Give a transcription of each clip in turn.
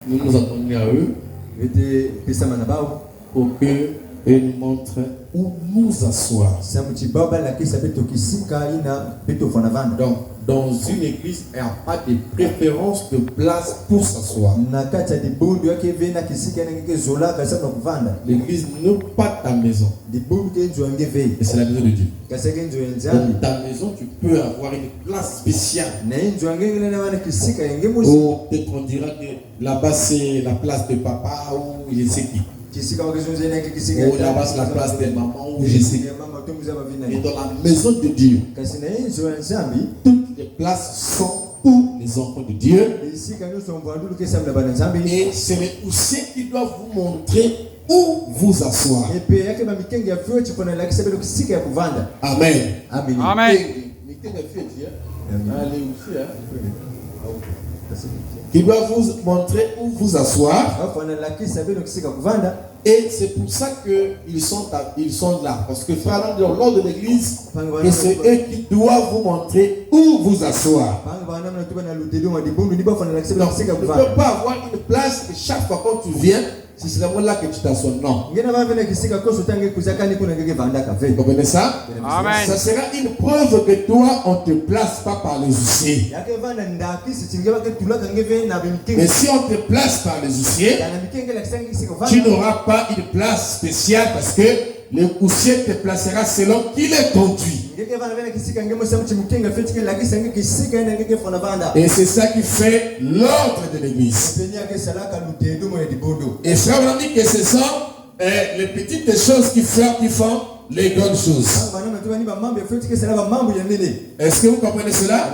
nous nous attendons à eux pour qu'ils nous montrent où nous asseoir. Donc, dans une église, il n'y a pas de préférence de place pour s'asseoir. L'église n'est pas ta maison. Et c'est la maison de Dieu. Dans ta maison, tu peux avoir une place spéciale. Ou peut-être on dira que là-bas c'est la place de papa ou je sais qui. Ou là-bas c'est la place de maman ou je sais qui. Et dans la maison de Dieu, toutes les places sont pour les enfants de Dieu. Et c'est les poussées qui doivent vous montrer où vous asseoir. Amen. Amen. Qui doivent vous montrer où vous asseoir. Et c'est pour ça qu'ils sont là. Parce que frère, lors de l'église, et c'est eux qui doivent vous montrer où vous asseoir. Donc, tu ne peux pas avoir une place et chaque fois quand tu viens, c'est seulement là que tu t'assois. Non. Vous comprenez ça? Amen. Ça sera une preuve que toi, on ne te place pas par les huissiers. Mais si on te place par les huissiers, tu n'auras pas une place spéciale parce que le huissier te placera selon qu'il est conduit. Et c'est ça qui fait l'ordre de l'église. Et ça veut dire que ce sont les petites choses qui font les grandes choses. Est-ce que vous comprenez cela?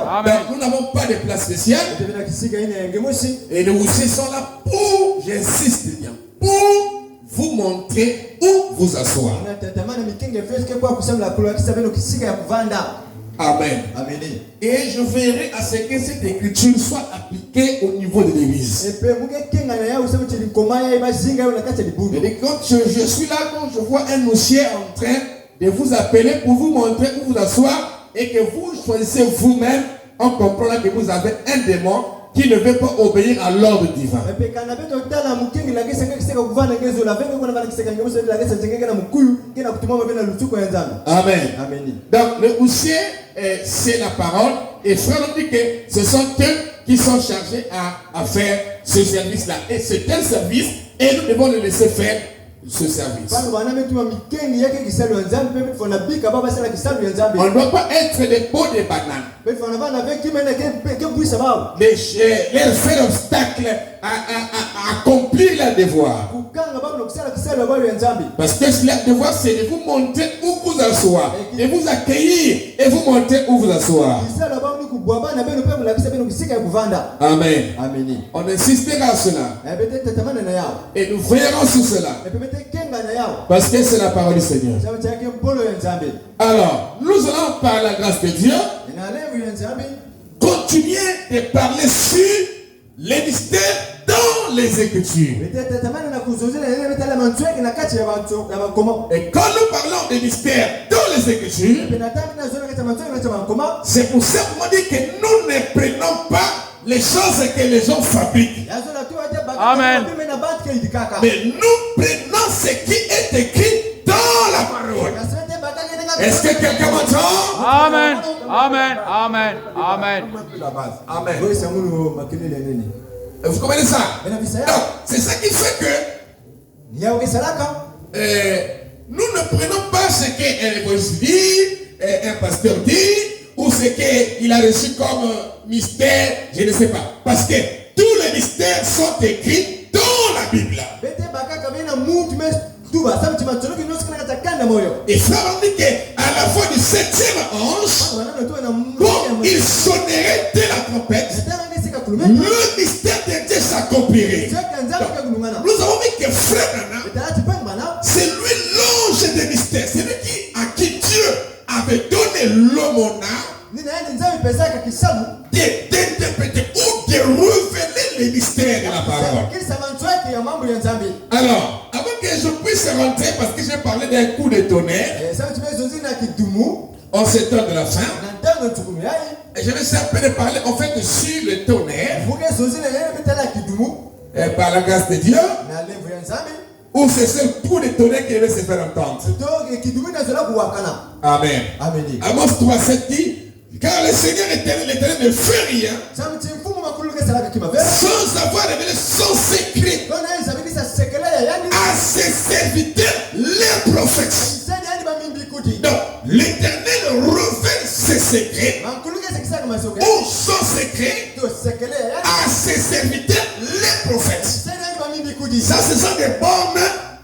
Amen. Donc, nous n'avons pas de place spéciale. Et les huissiers sont là pour, j'insiste bien, pour vous montrer où vous asseoir. Amen. Et je veillerai à ce que cette écriture soit appliquée au niveau de l'église. Et quand je suis là, quand je vois un huissier en train de vous appeler pour vous montrer où vous asseoir et que vous choisissez vous-même en comprenant que vous avez un démon qui ne veut pas obéir à l'ordre divin. Amen. Donc le huissier, c'est la parole. Et frère nous dit que ce sont eux qui sont chargés à faire ce service-là. Et c'est un service et nous devons le laisser faire ce service. On ne doit pas être des pots de bananes. Les faire obstacle à accomplir leur devoir. Parce que leur devoir, c'est de vous montrer où vous asseoir, de vous accueillir et vous montrer où vous asseoir. Amen. On insistera à cela. Et nous veillerons sur cela. Parce que c'est la parole du Seigneur. Alors, nous allons par la grâce de Dieu continuer de parler sur les mystères dans les Écritures. Et quand nous parlons des mystères dans les Écritures, c'est pour ça qu'on dit que nous ne prenons pas les choses que les gens fabriquent. Amen. Mais nous prenons ce qui est écrit dans la parole. Est-ce que quelqu'un m'entend? Amen. Amen. Amen. Amen. Amen. Vous comprenez ça? Donc, c'est ça qui fait que nous ne prenons pas ce qu'un évangéliste dit, un pasteur dit, ou ce qu'il a reçu comme mystère, je ne sais pas. Parce que tous les mystères sont écrits dans la Bible. Et ça veut dire qu'à la fin du 7e ange, quand il sonnerait de la trompette, le mystère de Dieu s'accomplirait. Nous avons vu que frère Nana, c'est lui l'ange des mystères. C'est lui à qui Dieu avait donné l'aumône d'interpréter ou de révéler les mystères de la parole. Alors, avant que je puisse rentrer, parce que j'ai parlé d'un coup de tonnerre, en ce temps de la fin, et je vais essayer un peu de parler en fait sur le tonnerre. par la grâce de Dieu, ou c'est seul coup de tonnerre qui devait se faire entendre. Amen. Amos 3:7 dit, car le Seigneur l'Éternel ne fait rien sans avoir révélé son secret à ses serviteurs, les prophètes. Donc, l'Éternel révèle ses secrets ou son secret à ses serviteurs, les prophètes. Ça, ce sont des bornes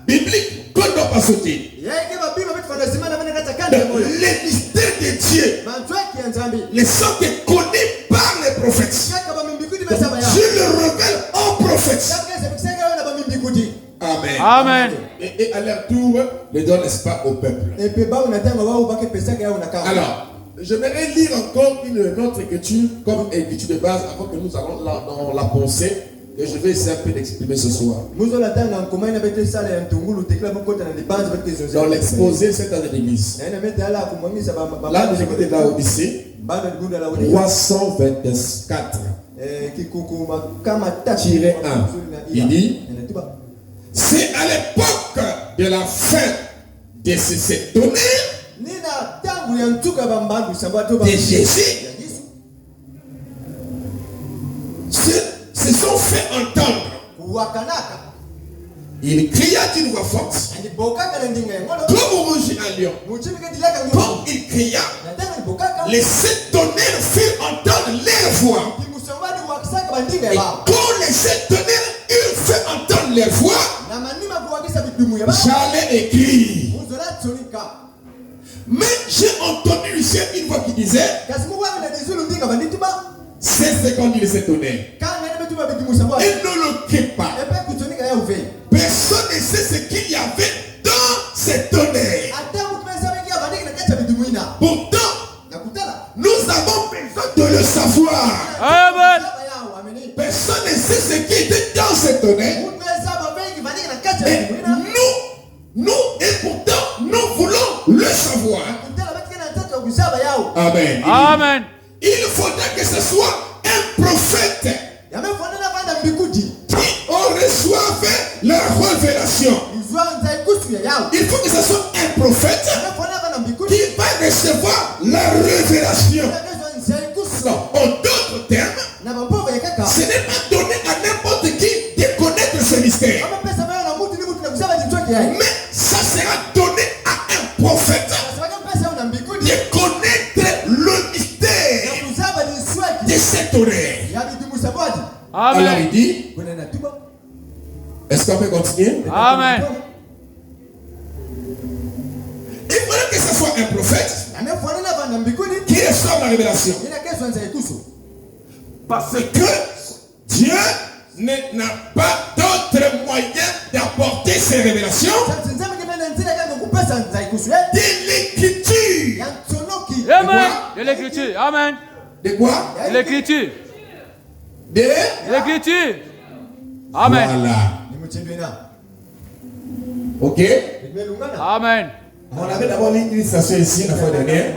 bibliques qu'on ne doit pas sauter. Les mystères de Dieu ne sont que connus par les prophètes. Dieu le révèle aux prophètes. Amen. Amen. Et à leur tour, le donne, n'est-ce pas, au peuple. Alors, j'aimerais lire encore une autre écriture, comme écriture de base, avant que nous allons là dans la pensée, que je vais essayer un peu d'exprimer ce soir. Dans l'exposé cette année d'église. Là, nous écoutons là au lycée, 324. -1. Il dit, c'est à l'époque de la fin de ces tonnerres de Jésus se sont fait entendre. Il cria d'une voix forte, comme au rugit un lion. Quand il cria, les 7 tonnerres firent entendre leur voix. Et quand les 7 tonnerres eurent fait entendre leur voix, j'allais écrire. Mais j'ai entendu du ciel une voix qui disait, c'est ce qu'on dit de ces tonnerres. Et ne le crée pas. Personne ne sait ce qu'il y avait dans ces tonnerres. Pourtant, nous avons besoin de le savoir. Amen. Personne ne sait ce qui était dans ces tonnerres. Et pourtant, nous voulons le savoir. Amen. Amen. Il faudrait que ce soit un prophète qui reçoive la révélation. Il faut que ce soit un prophète qui va recevoir la révélation. En d'autres termes, ce n'est pas donné à n'importe qui de connaître ce mystère. Mais ça sera donné à un prophète de connaître le mystère de cette oreille. Amen. Alors il dit, est-ce qu'on peut continuer? Amen. Il faudrait que ce soit un prophète qui reçoive la révélation. Parce que Dieu n'a pas d'autre moyen d'apporter ses révélations de l'écriture. Amen. De l'écriture. Amen. De quoi? De l'écriture. De l'écriture. Amen. Voilà. Ok? Amen. On avait d'abord l'illustration ici la fois dernière.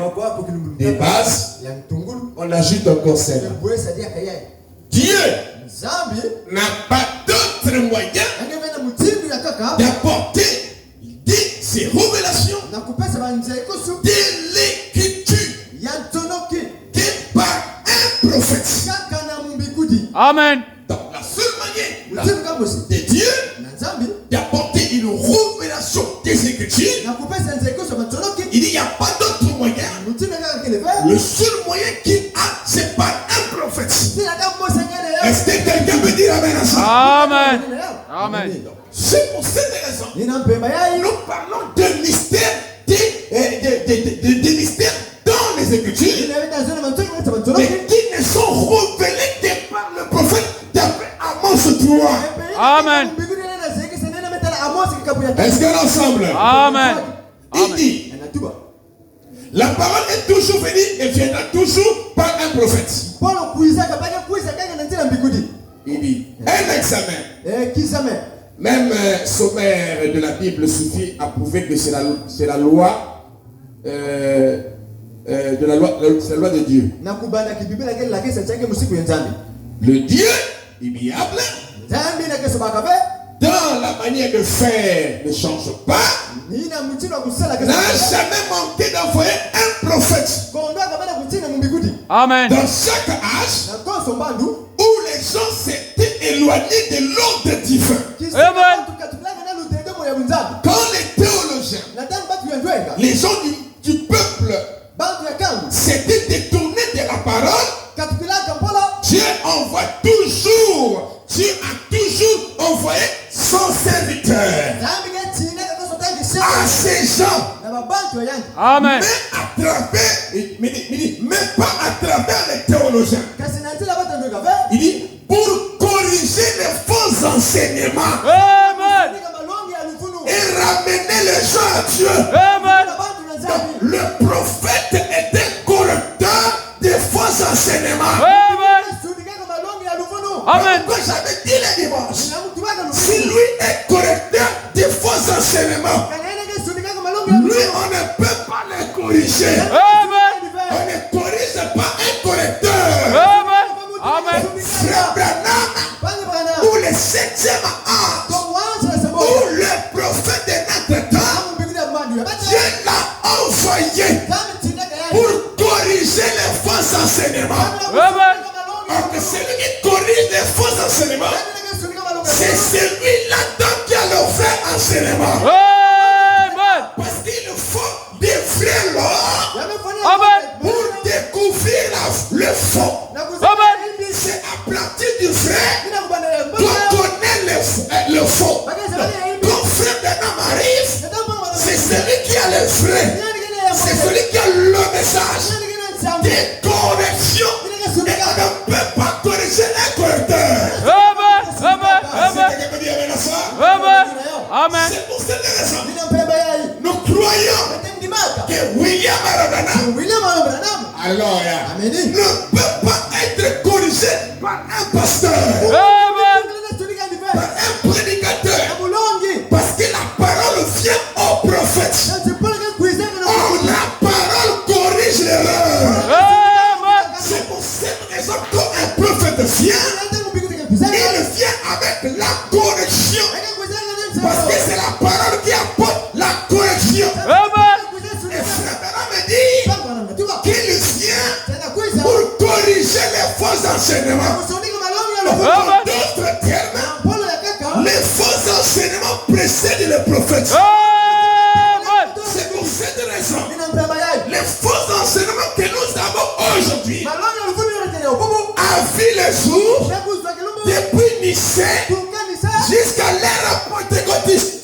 Des bases. On ajoute encore celle-là. Dieu n'a pas d'autre moyen d'apporter ses révélations de l'écriture que par un prophète. Amen. Donc la seule manière de Dieu d'apporter une révélation des écritures, il n'y a pas d'autre moyen. Le seul moyen qu'il a, c'est par un prophète. Est-ce que quelqu'un peut dire Amen à ça? Amen. Amen. C'est pour cette raison nous parlons de mystère, des mystères dans les Écritures, mais qui ne sont révélés que par le prophète d'après Amos 3. Amen. Est-ce que l'ensemble? Amen. Il dit, la parole est toujours venue et viendra toujours par un prophète. Il dit, un examen, même sommaire de la Bible suffit à prouver que c'est la loi c'est la loi de Dieu. Le Dieu immuable dans la manière de faire ne change pas, n'a jamais manqué d'envoyer un prophète. Amen. Dans chaque âge où les gens s'étaient éloignés de l'ordre divin. Amen. Quand les théologiens, les gens du peuple s'étaient détournés de la parole, Dieu envoie toujours, Dieu a toujours envoyé son serviteur à ces gens. Amen. Mais à travers, même pas à travers les théologiens. Il dit pour corriger les faux enseignements Amen. et ramener les gens à Dieu. Amen. Donc, le prophète est un correcteur des faux enseignements. Amen. Amen. Pourquoi j'avais dit le dimanche, si lui est correcteur des faux enseignements, lui on ne peut pas le corriger. Amen. On ne corrige pas un correcteur. Amen. Amen. Frère Branham, pour le 7e âge, où le prophète de notre temps, Dieu l'a envoyé pour corriger les faux enseignements. Amen. Alors que celui qui corrige les faux enseignements, c'est celui-là qui a le vrai enseignement. Amen. Parce qu'il faut des vrais lois Amen. pour découvrir le faux. Amen. C'est à partir du vrai qu'on connaît le faux. Quand frère Branham arrive, c'est celui qui a le vrai. C'est celui qui a le message des corrections. Et on ne peut pas corriger un correcteur. Amen. Amen. Amen. Quelqu'un peut dire amen à ça? Amen. Amen. C'est pour cette raison. Nous croyons que William Branham, alléluia, ne peut pas être corrigé par un pasteur, Amen. par un prédicateur, parce que la parole vient au prophète. Oh, la parole corrige l'erreur. Amen. C'est pour cette raison qu'un prophète vient, il vient avec la correction. Parce que c'est la parole qui apporte la correction. Amen. Et frère Branham me dit qu'il vient pour corriger les faux enseignements. En d'autres termes, les faux enseignements précèdent le prophète. Amen. C'est pour cette raison, les faux enseignements que nous avons aujourd'hui, à vu le jour, depuis Nicée jusqu'à l'ère pentecôtiste,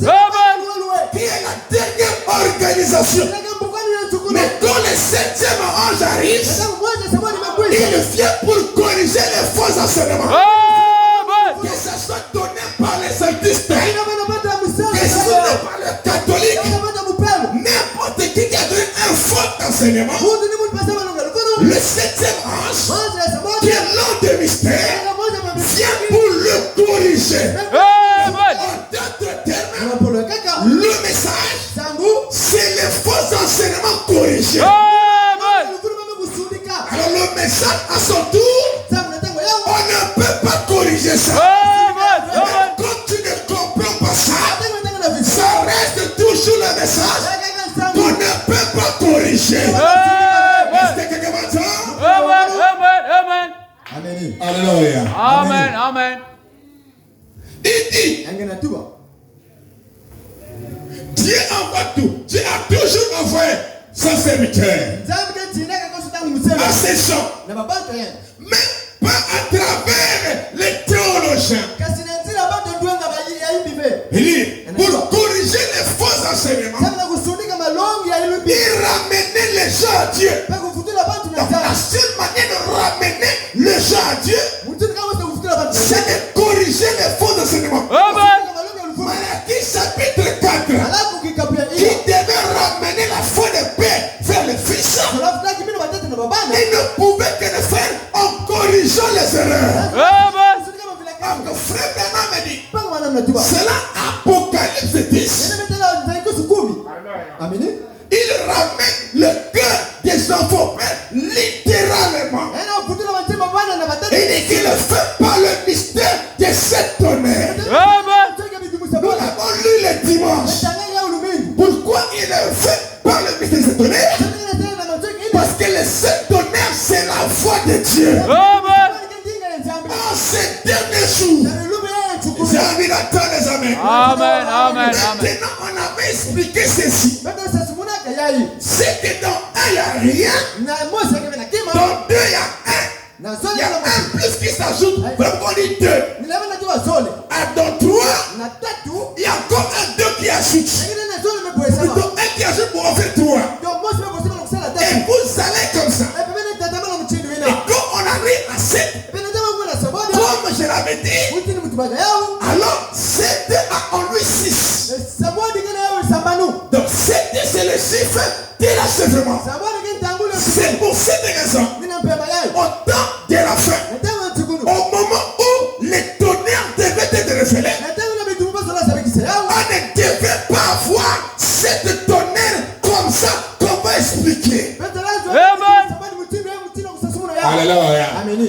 qui est la dernière organisation. Mais quand le 7e ange arrive, il vient pour corriger les faux enseignements. Amen. Que ce soit donné par les artistes, que ce soit par les catholiques, n'importe qui a donné un faux enseignement, le 7e ange, qui est l'homme de mystère, vient pour le corriger. Amen. En d'autres termes, le message, c'est les faux enseignements corrigés. Amen. Alors le message à son tour, on ne peut pas corriger ça. Amen. Mais quand tu ne comprends pas ça, ça reste toujours le message qu'on ne peut pas corriger. Est-ce que quelqu'un m'entend? Amen. Amen. Amen. Alléluia. Amen. Amen. Il dit, Dieu envoie tout. Dieu a toujours envoyé son serviteur à ces gens. Mais pas à travers les théologiens. Il dit, pour corriger les faux enseignements, il ramenait les gens à Dieu. Donc, la seule manière de ramener les gens à Dieu, c'est de corriger les faux enseignements. Malachie chapitre 4, qui devait ramener la foi de paix vers le Fils, il ne pouvait que le faire en corrigeant les erreurs. Donc frère Branham me dit, c'est là Apocalypse 10. Il ramène le cœur des enfants littéralement. Il dit qu'il le fait par le mystère de cette tonne. Amen. Amen. Maintenant, on avait expliqué ceci. C'est que dans un, il n'y a rien. Dans deux, il y a un. Il y a un plus qui s'ajoute. Vraiment, on dit deux. Dans trois, il y a encore un deux qui ajoute. Donc, un qui ajoute pour en faire trois. Et vous allez comme ça. Et quand on arrive à 7, comme je l'avais dit, alors 7 a en lui 6. Donc 7 c'est le chiffre de l'achèvement. C'est pour cette raison, au temps de la fin, au moment où les tonnerres devaient être révélés, on ne devait pas avoir cette tonnerre comme ça qu'on va expliquer. Amen. Alléluia.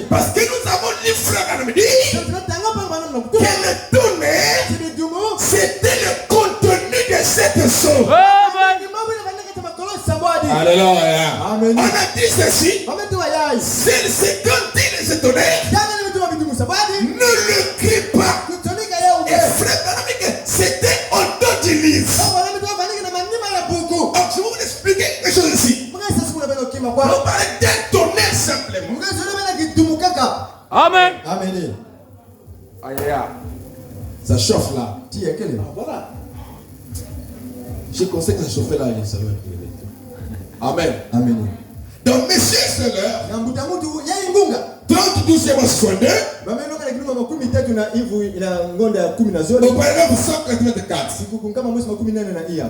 Parce que nous avons lu frère Anamidi que le tonnerre c'était le contenu de cette chose. Amen. Alléluia. On a dit ceci. C'est quand il se tonnerre, ne le crie pas. Et frère Anamidi, c'était au dos du livre. Alors je vais vous expliquer quelque chose ici. On va parler d'un tonnerre simplement. Amen. Amen. Ça chauffe là. Voilà. Je conseille que ça chauffe là. Amen. Amen. Donc, messieurs et sœurs, 30, 12 et 62, au paragraphe 184.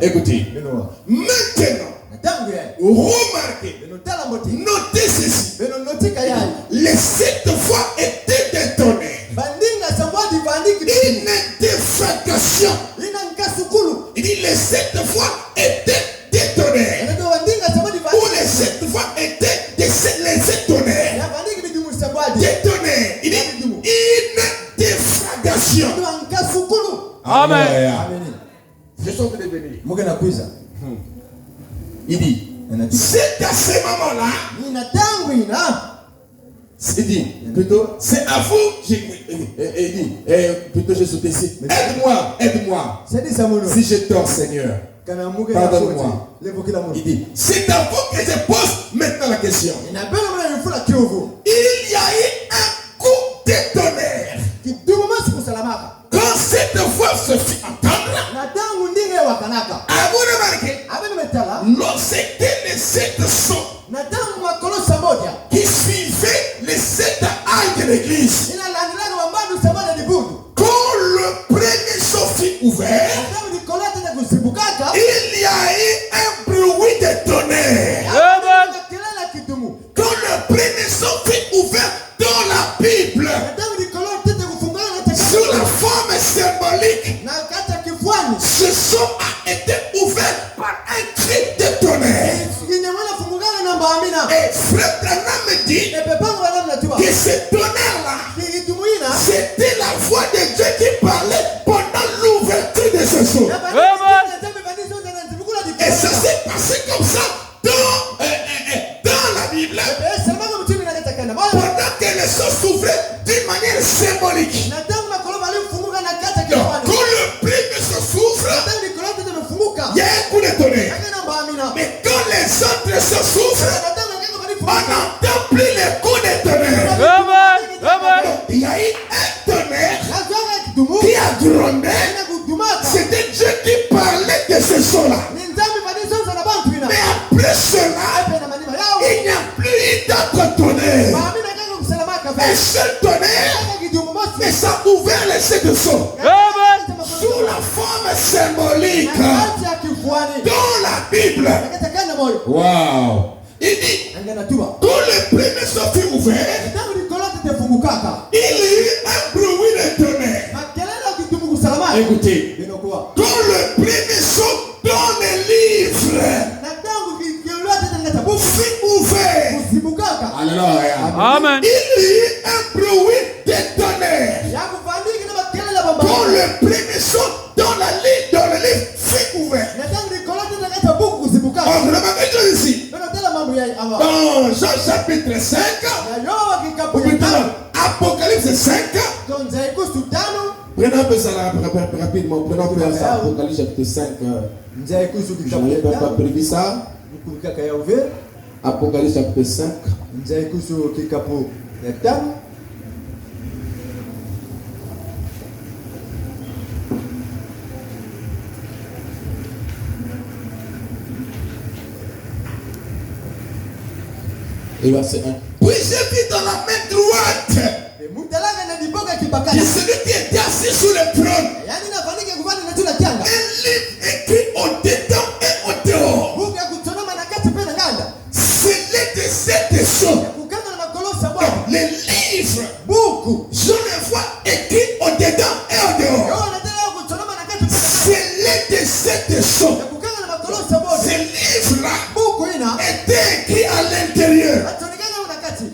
Écoutez, maintenant, remarquez, notez ceci. Les 7 fois étaient des tonnerres. Une défragration. Il dit les 7 fois étaient des tonnerres. Ou les 7 fois étaient les 7 tonnerres. Des tonnerres. Il dit une défragration. Amen. Je suis en train de venir. Il dit, c'est à ce moment-là. Il dit, plutôt, c'est à vous. Plutôt, je saute ici. Aide-moi. Si je tords, Seigneur, pardonne-moi. Il dit, c'est à vous que je pose maintenant la question. Il y a eu un coup de tonnerre. Quand cette voix se fit entendre, avez-vous remarqué, lorsque les 7 sons qui suivaient les 7 ailes de l'église, quand le premier son fut ouvert, il y a eu un bruit de tonnerre. Amen. Quand le premier son fut ouvert dans la Bible, sous la forme symbolique, ce son a été ouvert par un cri de tonnerre. Et frère Branham me dit que ce tonnerre-là, c'était la voix de Dieu qui parlait pendant l'ouverture de ce son. Et ça s'est passé comme ça dans la Bible. Pendant que le son s'ouvrait d'une manière symbolique. Donc, quand le premier se s'ouvre, il y a un coup de tonnerre. Mais quand les autres se s'ouvrent, on n'entend plus les coups de tonnerre. Amen. Il y a eu un tonnerre qui a grondé. C'était Dieu qui parlait de ce son-là. Mais après cela, il n'y a plus d'autre tonnerre. Un seul tonnerre, et ça a ouvert les 7 sons. Sous la forme symbolique dans la Bible. Wow. Il dit, quand le premier son fut ouvert, il y a eu un bruit de tonnerre. Écoutez, quand le premier son dans les livres fut ouvert, alléluia. Amen. Il y a eu un bruit de tonnerre. Quand le premier son dans le livre fut ouvert. On remarque ici. Dans Jean chapitre 5, ou plutôt Apocalypse 5, Prenons un peu ça là, rapidement. Prenons un peu ça. Apocalypse chapitre 5. Je n'avais pas prévu ça. Apocalypse chapitre 5. Et verset 1. Puis j'ai vu dans la main droite de celui qui était assis sur le trône un livre écrit au dedans et au dehors. C'est les de cette choses. Les livres, je le vois écrit au dedans et au dehors. C'est les de cette choses. Ces livres-là étaient écrits à l'intérieur.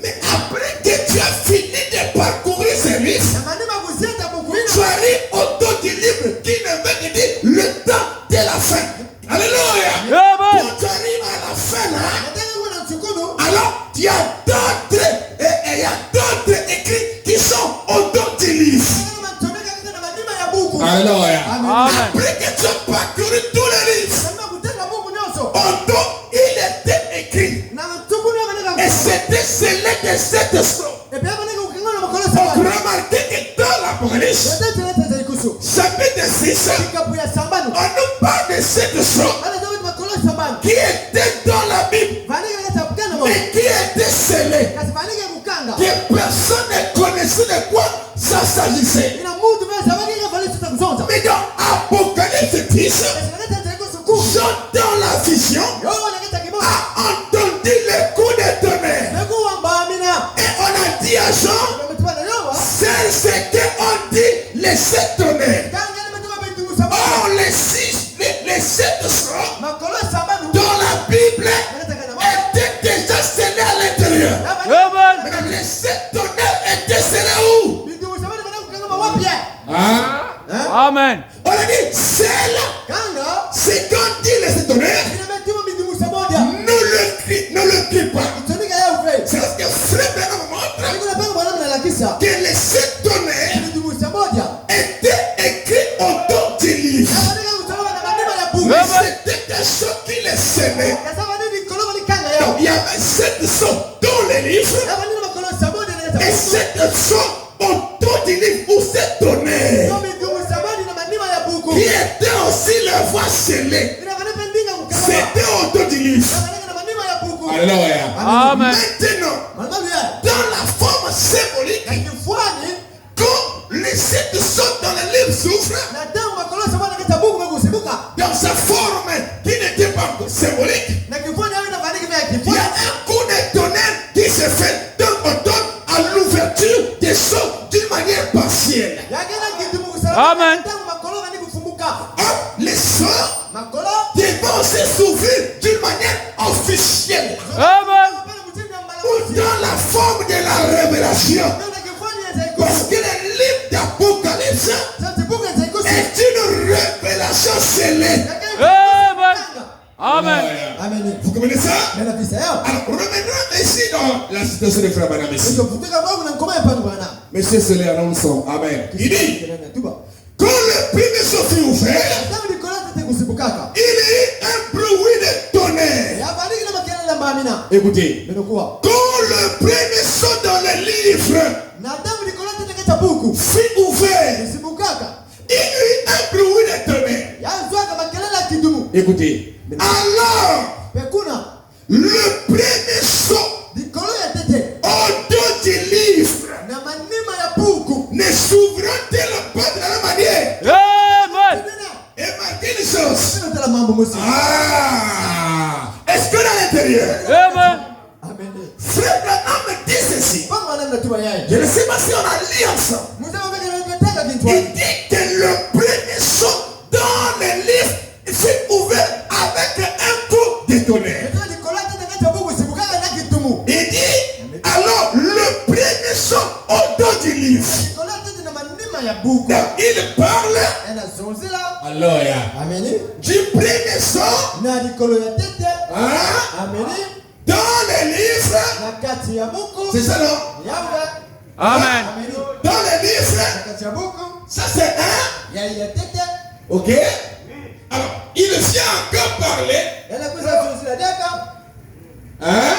Mais après que tu as fini de parcourir ces livres, tu arrives au dos du livre qui ne veut que dire le temps de la fin. Alléluia. Quand tu arrives à la fin là, alors il y a d'autres écrits qui sont au dos du livre. Alléluia. Après que tu as parcouru tous les livres, au dos il était écrit. Et c'était scellé de cette chose. Donc remarquez que dans l'Apocalypse, chapitre 6, on nous parle de cette chose qui était dans la Bible, mais qui était scellée, que personne ne connaissait de quoi ça s'agissait. Mais dans Apocalypse 10, Jean dans la vision a entendu le coup de tonnerre. Et on a dit à Jean, c'est ce qu'on dit les 7 tonnerres. Or les 7 sorts dans la Bible étaient déjà scellés à l'intérieur. Mais les 7 tonnerres étaient scellés où? Amen. On a dit scelle. C'est quand dit les 7 tonnerres. Ne le crie pas. C'est parce que frère Branham montre que les 7 tonnerres étaient écrits au dos du livre. Mais c'était des choses qui les semaient. Donc il y avait 7 choses dans les livres et 7 choses au dos du livre pour 7 tonnerres qui étaient aussi les voix scellées. C'était au dos du livre. Alléluia. Amen. Maintenant, dans la forme symbolique, quand les 7 choses dans le livre s'ouvrent, dans sa forme qui n'était pas symbolique, il y a un coup de tonnerre qui se fait d'un automne à l'ouverture des choses d'une manière partielle. Amen. Les choses devront se s'ouvrir d'une manière officielle. Amen. Ou dans la forme de la révélation. Parce que le livre d'Apocalypse est une révélation scellée. Amen. Amen. Vous comprenez ça? Alors, revenons ici dans la situation de Frère Branham ici. Monsieur Sélé annonçons. Amen. Il dit, quand le premier sceau fut ouvert, il y a eu un bruit de tonnerre. Écoutez, quand le premier sceau dans le livre fut ouvert, il y a eu un bruit de tonnerre. Écoutez, alors le premier sceau au dos du livre ne s'ouvrira-t-il pas de la même manière? Amen. Et marquez une chose. Est-ce que dans l'intérieur, Amen. Frère Branham me dit ceci. Je ne sais pas si on a lu ensemble. Il dit que le premier sceau dans le livre fut ouvert avec un coup de tonnerre. Il dit alors le premier sceau au dos du livre. Donc, il parle Alléluia du premier sceau dans les livres. C'est ça non? Amen. Dans les livres Ça c'est un. Ok. Alors, il vient encore parler. Hein?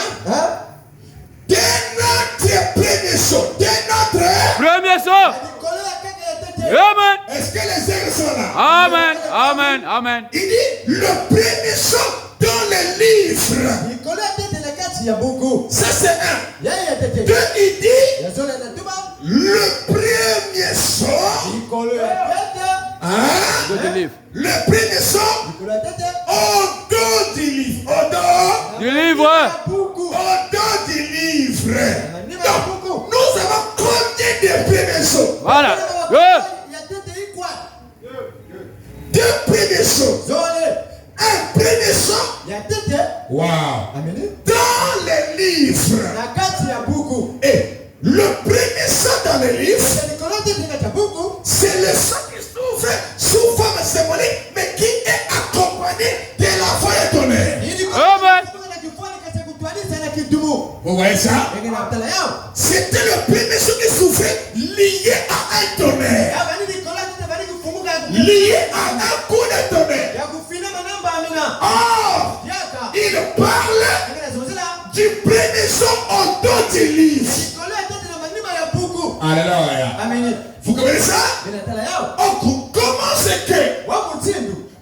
D'un autre premier saut. Premier saut. Amen. Est-ce que les ailes sont là? Amen. Amen. Amen. Il dit le premier saut dans les livres. Ça c'est un. Deux, il dit le premier saut. Hein? Le premier saut au dos du livre. Au dos du livre. Au dos du livre. Donc, nous avons combien de premiers sauts? Voilà. Deux premiers sauts. Un premier saut. Wow. Dans les livres. Et le premier saut dans les livres, c'est le saut qui s'ouvre sous forme symbolique, mais qui est accompagné de la foi étonnée. Amen. Vous voyez ça? C'était le premier saut qui s'ouvrait lié à un tonnerre. Lié à un coup de tonnerre. Or, il parle du premier saut au dos du livre. Alléluia. Vous comprenez ça? Comment c'est que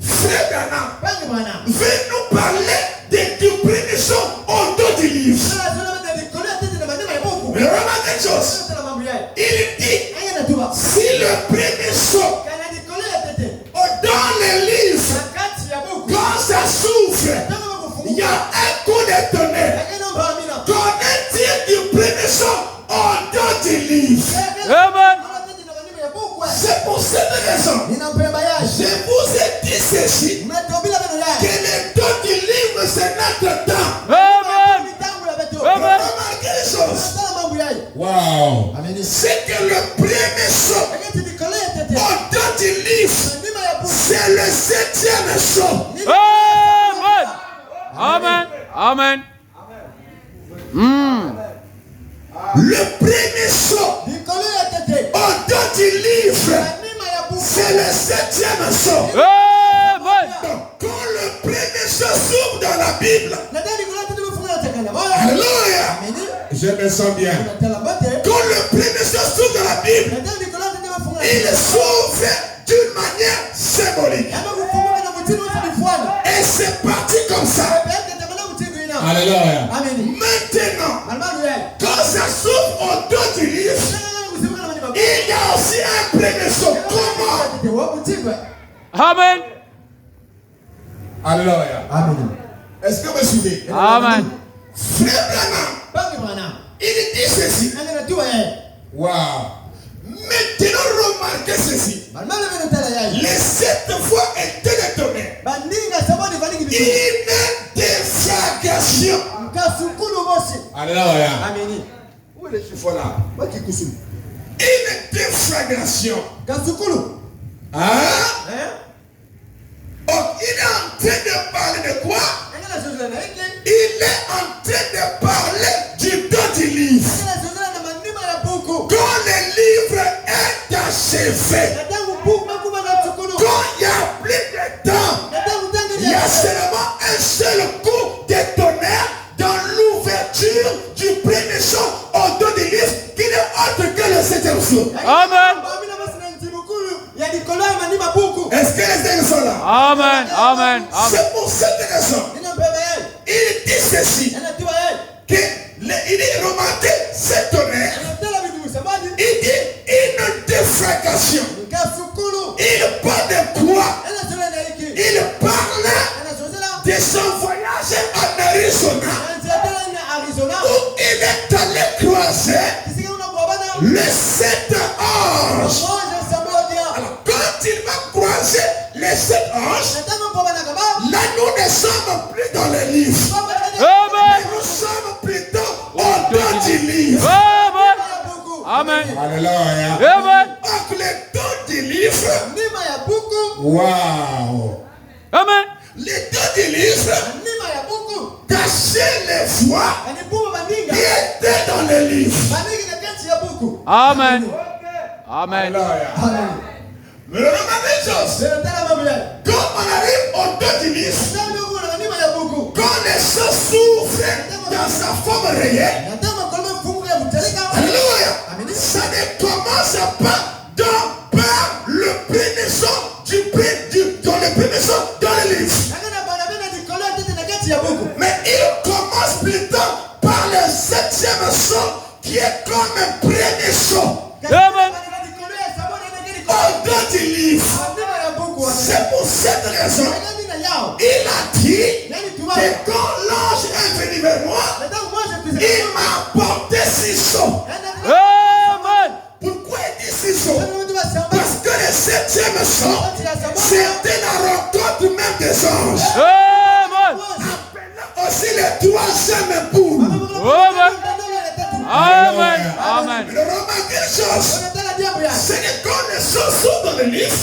Frère Branham veut nous parler du premier saut au dos du livre? Mais remarquez une chose. Il dit si le premier saut dans les livres, quand ça s'ouvre, il y a un coup de tonnerre. Qu'en est-il du premier saut au dos du livre? Amen. C'est pour cette raison, je vous ai dit ceci, que le dos du livre c'est notre temps. Amen. Amen. Remarquez les choses. Wow. C'est que le premier saut au dos du livre, c'est le 7e saut. Amen. Amen. Amen. Le premier saut au dos du livre, c'est le 7e saut. Donc, quand le premier saut s'ouvre dans la Bible, alléluia, je me sens bien. Quand le premier saut s'ouvre dans la Bible, il s'ouvre d'une manière symbolique. Et c'est parti comme ça. Alléluia. Maintenant, quand ça s'ouvre au dos du livre, il y a aussi un premier saut. Comment? Amen. Alléluia. Est-ce que vous me suivez? Amen. Frère Branham, il dit ceci. Wow. Maintenant, remarquez ceci. Les 7 fois étaient des tonnerres. Une déflagration. Alléluia. Où est le chiffon là? Une déflagration. Hein? Oh, il est en train de parler de quoi? Il est en train de parler du dos du livre. Quand le livre est achevé, quand il n'y a plus de temps, il y a seulement un seul coup de tonnerre dans l'ouverture du premier saut au dos du livre qui n'est autre que le 7e saut. Amen. Est-ce que les ailes sont là? Amen. Amen. C'est pour cette raison. Il dit ceci. Il dit, remarquez ce tonnerre. Il dit une déflagration. Il parle de quoi? Il parle de son voyage en Arizona où il est allé croiser les 7 anges. Alors quand il va croiser les 7 anges, là nous ne sommes plus dans le livre. Amen. Nous sommes plutôt au dos du livre. Amen. Alléluia. Amen. Donc le dos du livre. Wow. Amen. Le dos du livre cachait les voix qui étaient dans le livre. Amen. Amen. Alléluia. chose. Quand on arrive au dos du livre, quand les choses s'ouvrent dans sa forme réelle, alléluia, ça ne commence pas par le premier son dans le premier son dans le livre. Mais il commence plutôt par le 7e son qui est comme un premier son. Amen. Au dos du livre. C'est pour cette raison il a dit que quand l'ange est venu vers moi, il m'a apporté 6 sons. Amen. Pourquoi il dit 6 sons? Parce que le 7e son, c'était la rencontre même des anges. Amen. Aussi le 3e époux. Amen. Amen. Amen. Le Romain dit une chose. C'est que quand les choses sont dans le livre,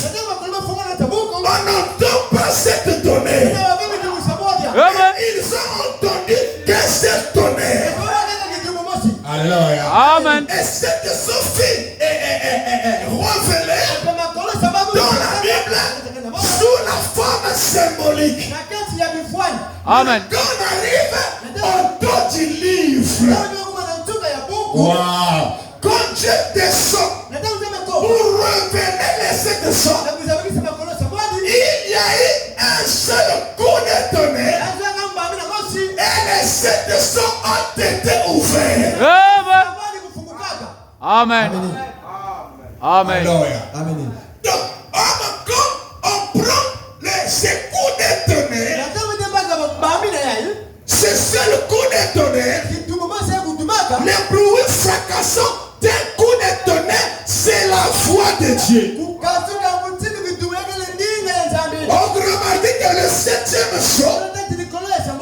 on n'entend pas cette tonnerre. Amen. Ils ont entendu que cette tonnerre. Alléluia. Amen. Et cette Sophie est révélée dans la Bible sous la forme symbolique. Amen. Quand on arrive au dos du livre, wow. Quand Dieu descend pour révéler les 7 sons, il y a eu un seul coup de tonnerre et les 7 sons ont été ouverts. Amen. Amen. Amen. Donc, quand on prend ces coups de tonnerre, ce seul coup de tonnerre, le bruit fracassant d'un coup de tonnerre, c'est la voix de Dieu. On remarque que le 7e son,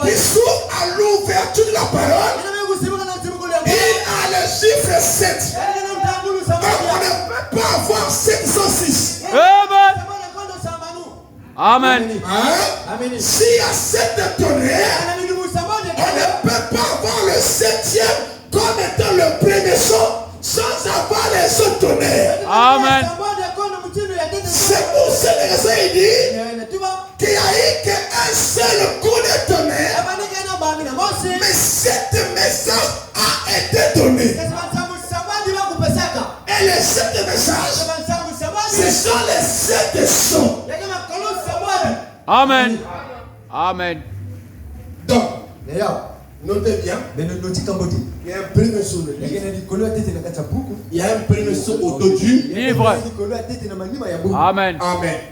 qui s'ouvre à l'ouverture de la parole, il a le chiffre 7. Donc on ne peut pas avoir 706. Amen. Hein? S'il y a 7 tonnerres, on ne peut pas avoir le 7e comme étant le premier son sans avoir les autres tonnerres. Amen. C'est pour cette raison il dit qu'il n'y a eu qu'un seul coup de tonnerre, mais 7 messages a été donné. Et les 7 messages, ce sont les 7 sons. Amen. Amen. Donc, notez bien, il y a un premier son de livre. Il y a un premier son au dos du livre. Amen.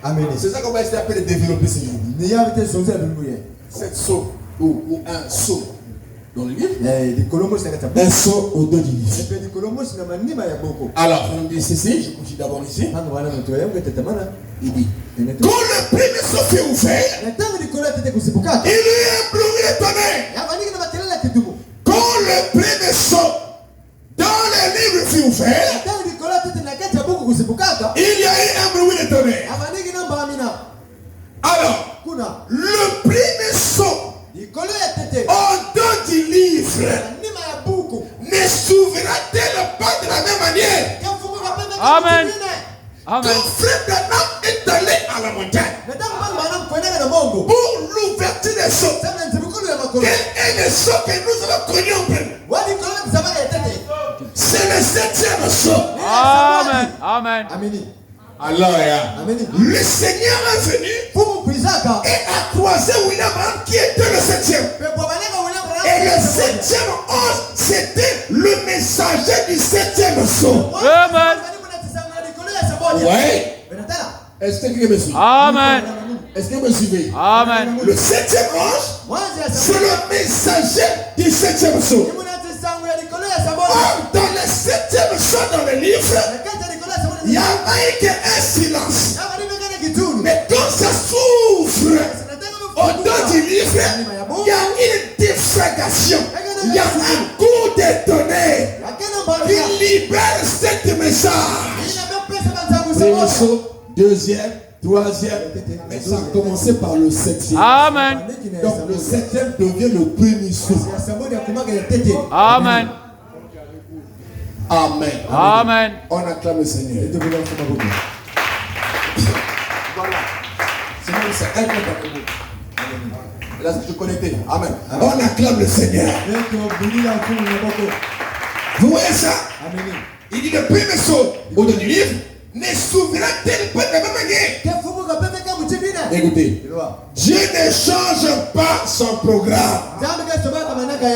Amen. C'est ça qu'on va essayer de développer ce jour. 7 sauts ou un saut dans le livre. Un saut au dos du livre. Alors, on dit ceci, je continue d'abord ici. Il dit, quand le premier saut fut ouvert, il y a eu un bruit de tonnerre. Quand le premier saut dans le livre fut ouvert, il y a eu un bruit de tonnerre. Alors, le premier saut au dos du livre ne s'ouvrira-t-elle pas de la même manière? Amen. Amen. Ton frère Branham est allé à la montagne pour l'ouverture des sauts. Quel est le saut que nous avons connu en premier? C'est le 7e saut. Amen. Amen. Alléluia. Le Seigneur est venu et a croisé William Branham qui était le 7e. Et le 7e ange, c'était le messager du 7e saut. Amen. Ouais. Est-ce que quelqu'un me suit? Amen. Est-ce que vous me suivez? Amen. Le 7e ange, c'est le messager du 7e saut. Or, dans le 7e saut dans le livre, il n'y a eu qu'un silence. Mais quand ça s'ouvre au dos du livre, il y a une défragration. Il y a un coup de tonnerre qui libère cette message. Premier saut, deuxième, troisième, mais ça a commencé par le 7e. Amen. Donc le 7e devient le premier saut. Amen. Amen. Amen. On acclame le Seigneur. Voilà. c'est un compte. Là, je connecté. Amen. On acclame le Seigneur. Vous voyez ça? Il dit le premier saut au dos du livre ne s'ouvrira-t-il pas de la même manière? Écoutez, Dieu ne change pas son programme.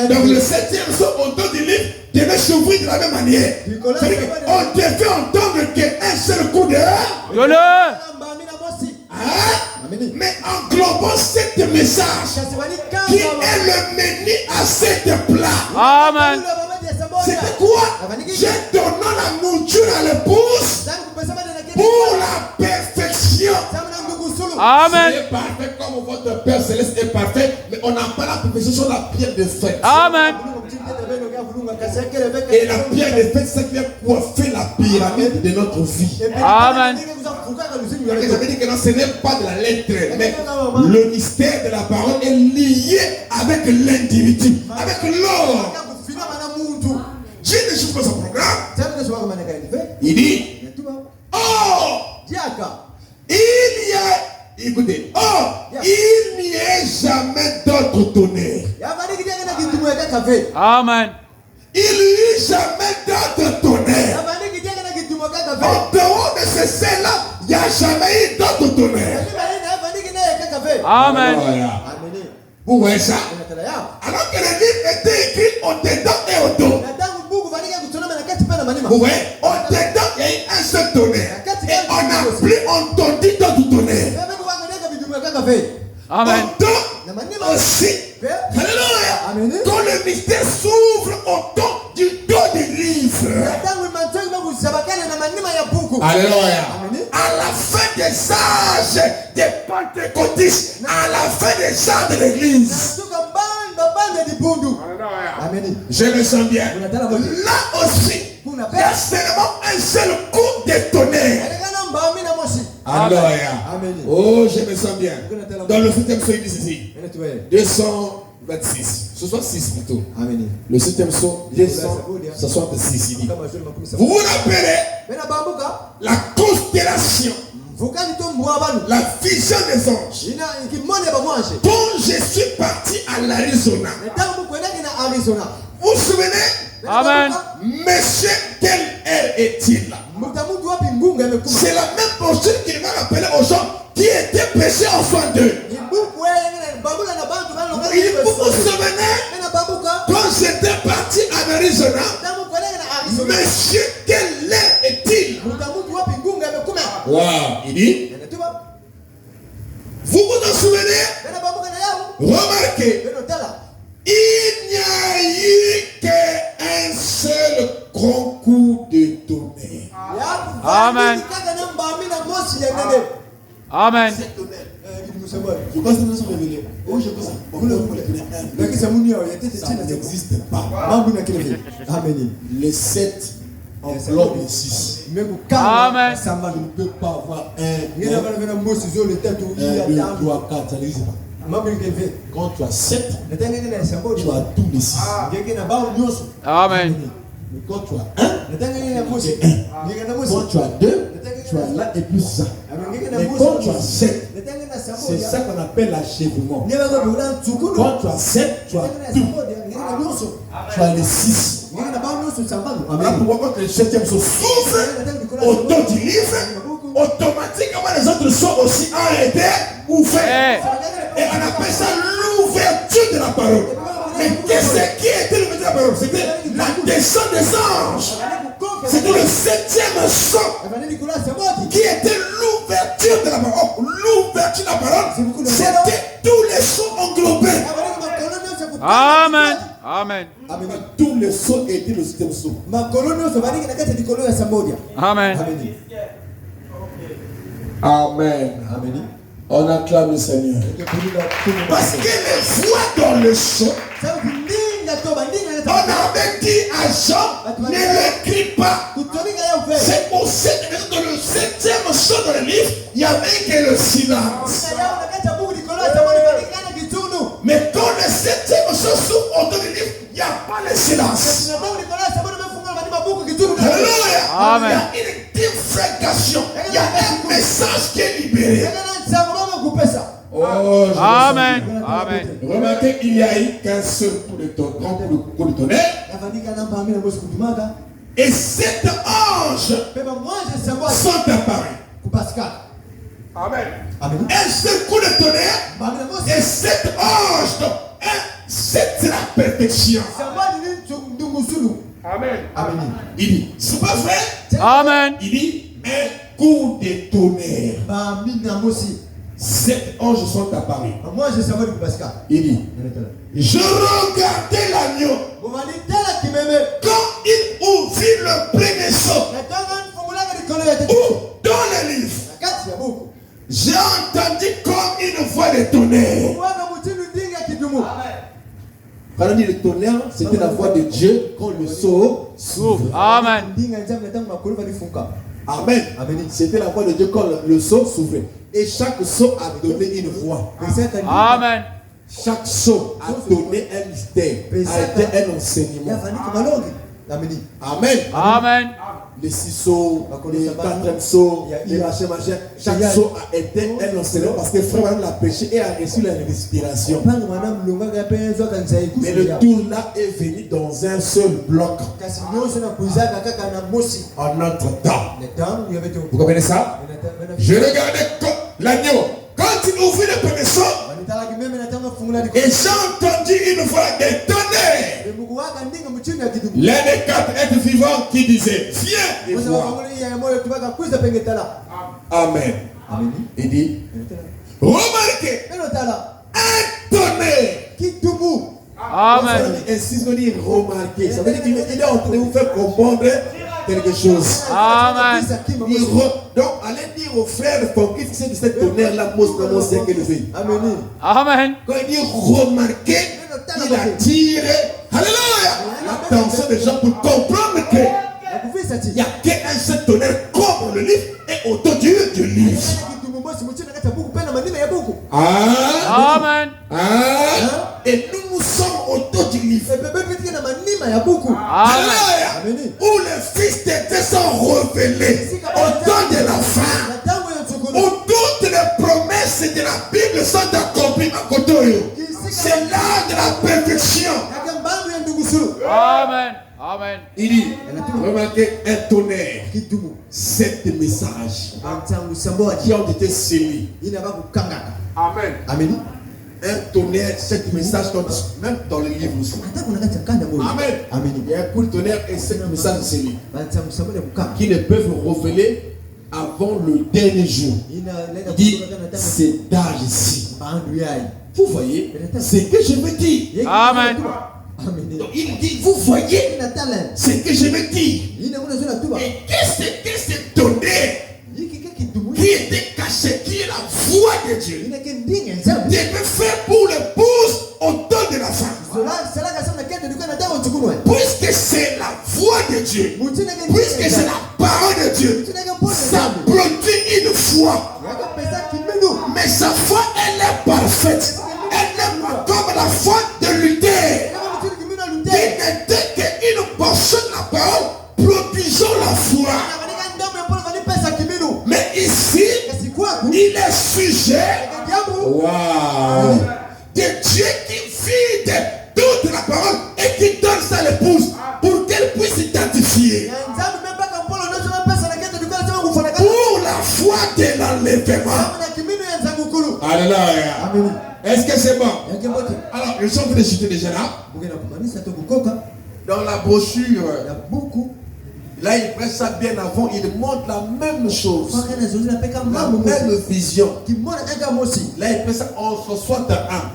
Donc le 7e saut au dos du livre devait s'ouvrir de la même manière. C'est-à-dire qu'on devait entendre qu'un seul coup d'heure. Mais englobant cette message qui est le menu à cette plat. Amen. C'était quoi? J'ai donné la mouture à l'épouse pour la perfection. Amen. C'est parfait comme votre Père Céleste est parfait, mais on n'a pas la perfection sur la pierre de fête. Amen. Et la pierre de fête, c'est qui vient coiffer la pyramide de notre vie. Amen. J'avais dit que non, ce n'est pas de la lettre, mais le mystère de la parole est lié avec l'individu, avec l'homme. Dieu ne joue pas son programme. Il dit, oh, écoutez, il n'y a jamais d'autre tonnerre. Amen. Il n'y a jamais d'autre tonnerre. En dehors de ce ciel-là, il n'y a jamais eu d'autre tonnerre. Amen. Vous voyez ça? Alors que le livre était écrit au-dedans et au-dos. Vous voyez, au-dedans, il y a eu un seul tonnerre. Et on n'a plus entendu d'autres tonnerres. Amen. Au-dedans aussi. Alléluia. Quand le mystère s'ouvre au dos du dos du livre. Alléluia. À la fin des âges des pentecôtistes, à la fin des âges de l'église. Je me sens bien. Là aussi, il y a seulement un seul coup de tonnerre. Alléluia. Oh, je me sens bien. Dans le 7e saut, il dit ceci. 226. 66 plutôt. Le 7e saut, 266. Il dit. Vous vous rappelez la constellation, la vision des anges. Quand je suis parti à l'Arizona, vous vous souvenez? Amen. Monsieur, quelle heure est-il? C'est la même posture qu'il m'a rappelé aux gens qui étaient péchés en fin d'eux. Vous vous souvenez? Quand j'étais parti à l'Arizona, monsieur, quelle heure est-il? Wow, il dit, vous vous en souvenez? Remarquez, il n'y a eu qu'un seul grand coup de tonnerre. Amen. Amen. je pense que nous sommes révélés. Ça n'existe pas. Les 7 englobe les 6. Amen. Ça ne peut pas avoir un, 2, 3, 4, ça n'existe pas. Quand tu as 7, tu as tous les 6. Amen. Mais quand tu as 1, c'est 1. Quand tu as 2, tu as là et plus ça. Mais quand tu as 7, c'est ça qu'on appelle l'achèvement. Quand tu as 7, tu as tout. Tu as les 6. Voilà pourquoi quand le 7e saut s'ouvre au dos du livre, automatiquement les autres sauts aussi ont été ouverts. Et on appelle ça l'ouverture de la parole. Mais qu'est-ce qui était l'ouverture de la parole? C'était la descente des anges. C'était le 7e saut qui était l'ouverture de la parole. L'ouverture de la parole, c'était tous les sauts englobés. Amen. Amen. Tous les sauts étaient le 7e saut. Amen. Amen. On acclame le Seigneur. Parce que les voix dans le saut, on avait dit à Jean, ne l'écris pas. C'est pour cette raison que dans le 7e saut dans le livre, il n'y avait que le silence. Mais quand le 7e saut s'ouvre autour du livre, il n'y a pas le silence. Alléluia. Amen. Il y a une défragation. Il y a un message qui est libéré. Oh, je Amen. Amen. Remarquez qu'il y a eu qu'un seul coup de tonnerre. Et 7 anges sont apparus. Amen. Un seul coup de tonnerre et 7 anges. Donc, 7 c'est la perfection. Amen. Il dit, c'est pas vrai? Amen. Il dit, un coup de tonnerre. 7 anges sont apparus. Il dit, je regardais l'agneau. Quand il ouvrit le premier sceau, ou dans le livre, j'ai entendu comme une voix de tonnerre. Quand on dit le tonnerre, c'était la voix de Dieu quand le sceau s'ouvre. Amen. Amen. C'était la voix de Dieu quand le sceau s'ouvrait. Et chaque sceau a donné une voix. Amen. Chaque sceau a donné un mystère, a été un enseignement. Amen. Amen. Les 6 sceaux, les 4 sceaux, les machins. Chaque sceau a été un enseignement parce que frère l'a péché et a reçu la respiration. Mais le tour là est venu dans un seul bloc. En notre temps. Vous comprenez ça? Je regardais l'agneau. Quand il ouvrit le premier sceau, et j'ai entendu une voix de tonnerre. L'un des 4 êtres vivants qui disait, viens et vois. Amen. Il dit, remarquez, un tonnerre. Amen. Ainsi qu'on dit remarquer. Ça veut dire qu'il est en train de vous faire comprendre quelque chose. Amen. Donc, allez dire aux frères qu'est-ce que c'est que cette tonnerre-là, c'est élevé. Amen. Quand il dit remarquer, il attire, alléluia, l'attention des gens pour comprendre que il n'y a qu'un seul tonnerre comme le livre et autour du livre. Amen. Et nous sommes autour du livre. Amen. Où les fils de Dieu sont révélés au temps de la fin. Où toutes les promesses de la Bible sont accomplies à côté. C'est l'art de la perfection. Amen. Amen. Il dit, remarquez un tonnerre, 7 messages qui ont été scellés. Amen. Un tonnerre, 7 messages, même dans le livre aussi. Amen. Il y a un coup de tonnerre et 7 messages scellés qui ne peuvent révéler avant le dernier jour. Il dit, c'est d'âge ici. Vous voyez, c'est que je veux dire. Amen. Donc, il dit, vous voyez, c'est que je veux dire. Et qu'est-ce que c'est tonnerre qui était caché, qui est la voix de Dieu. Dieu peut faire pour l'épouse au temps de la femme. Puisque c'est la voix de Dieu, puisque c'est la parole de Dieu, ça produit une foi. Mais sa foi, elle est parfaite. Elle n'est pas comme la foi de Luther, qui n'était qu'une portion de la parole, produisant la foi. Mais ici, il est sujet de Dieu qui vide toute la parole et qui donne ça à l'épouse pour qu'elle puisse s'identifier. Pour la foi de l'enlèvement. Alléluia. Est-ce que c'est bon? Alors, nous sommes de citer déjà là. Dans la brochure, là, il prête ça bien avant, il montre la même chose. La même vision. Là, il prête ça en 61.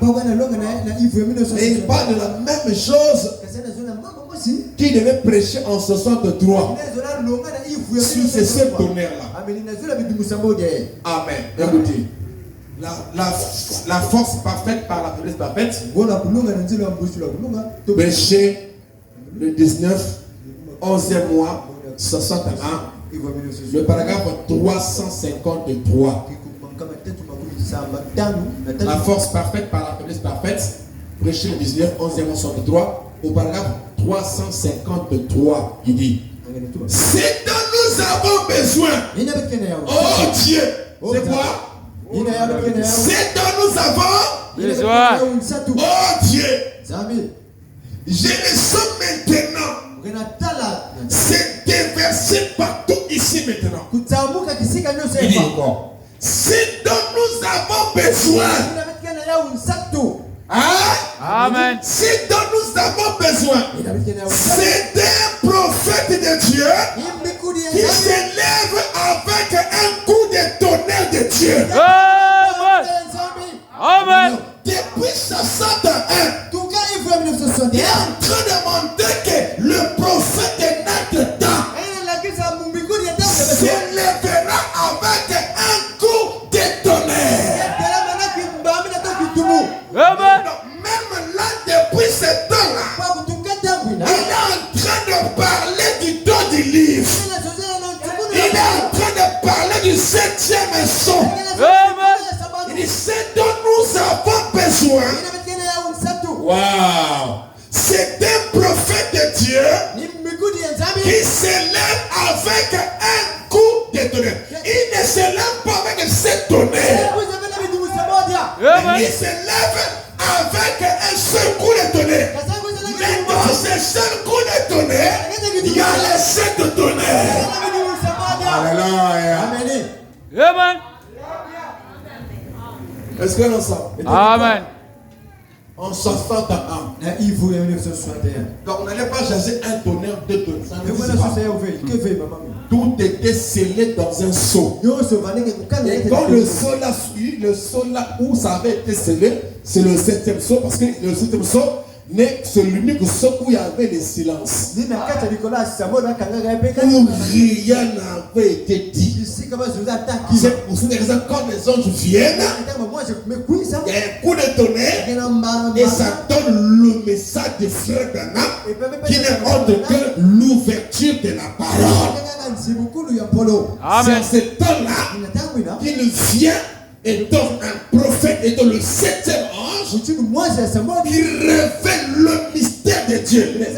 Et il parle de la même chose qu'il devait prêcher en 63. Sur ces 7 tonnerres-là. Amen. Écoutez. La force parfaite par la faiblesse parfaite. Prêcher le 19, 11e mois, 61. Le paragraphe 353. La force parfaite par la faiblesse parfaite. Prêcher le 19, 11e mois, 63. Au paragraphe 353, il dit, c'est dont nous avons besoin. Oh Dieu, c'est quoi? C'est dont nous avons besoin. Oh Dieu. Je le sens maintenant. C'est déversé partout ici maintenant. Il dit encore. C'est dont nous avons besoin. Amen. C'est dont nous avons besoin. C'est un prophète de Dieu qui s'élève avec un coup de tonnerre de Dieu. Amen. Amen. Depuis 61, il est en train de montrer que le prophète de notre temps s'élèvera avec un coup de tonnerre. Amen. Même là, depuis ce temps-là, il est en train de parler du dos du livre. Il est en train de parler du 7e son. Amen. Il dit, c'est dont nous avons besoin. Wow. C'est un prophète de Dieu qui s'élève avec un coup de tonnerre. Il ne s'élève pas avec 7 tonnerres. Il s'élève avec un seul coup de tonnerre. Mais dans ce seul coup de tonnerre, il y a les 7 tonnerres. Alléluia. Amen. Est-ce que l'on sent? Amen. En 61. Donc on n'allait pas chercher un tonnerre, 2 tonnerres. Ça n'existe pas. Tout était scellé dans un seau. Et quand le seau là suivi, le seau là où ça avait été scellé, c'est le 7e seau, parce que le 7e seau c'est l'unique seau où il y avait le silence. Où rien n'avait été dit. C'est pour cette raison quand les anges viennent, il y a un coup de tonnerre et ça donne le message de frère Branham qui n'est autre que l'ouverture de la parole. C'est à ce temps-là qu'il vient et donne un prophète et donne le 7e ange qui révèle le mystère de Dieu. Même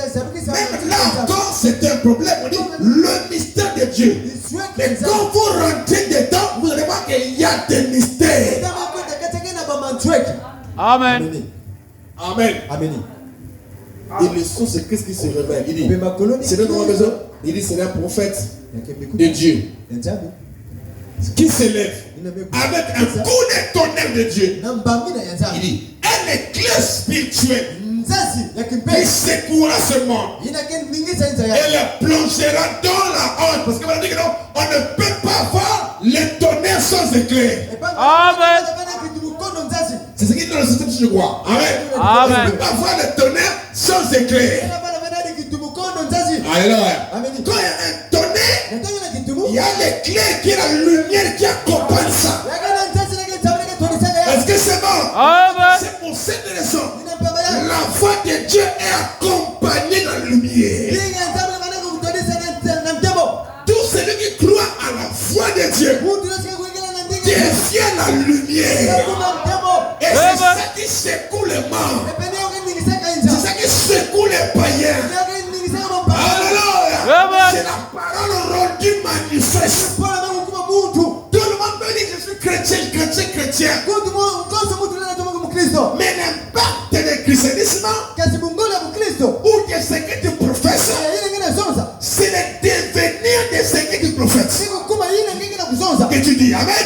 là encore, c'est un problème. On dit le mystère de Dieu. Mais quand vous rentrez dedans, vous allez voir qu'il y a des mystères. Amen. Amen. Et le son, c'est qu'est-ce qui se révèle? Il dit, c'est de notre besoin. Il dit, c'est un prophète de Dieu qui s'élève avec un coup de tonnerre de Dieu. Il dit, un éclair spirituel qui secouera ce monde et le plongera dans la honte. Parce que on dit que non, on ne peut pas voir les tonnerres sans éclair. Amen. C'est ce qui est dans le système, je crois. Amen. Amen. On ne peut pas voir les tonnerres sans éclair. Alléluia. Quand il y a un tonnerre, il y a l'éclair qui est la lumière qui accompagne ça. Est-ce que c'est bon? Amen. C'est pour cette raison. La voix de Dieu est accompagnée de la lumière. Tout celui qui croit à la voix de Dieu devient la lumière. Et c'est ça qui secoue les morts. C'est ça qui secoue les païens. Alléluia. C'est la parole rendue manifeste. Tout le monde me dit que je suis chrétien. Mais l'impact du christianisme ou de ce que tu professes, c'est le devenir de ce que tu professes. Que tu dis Amen.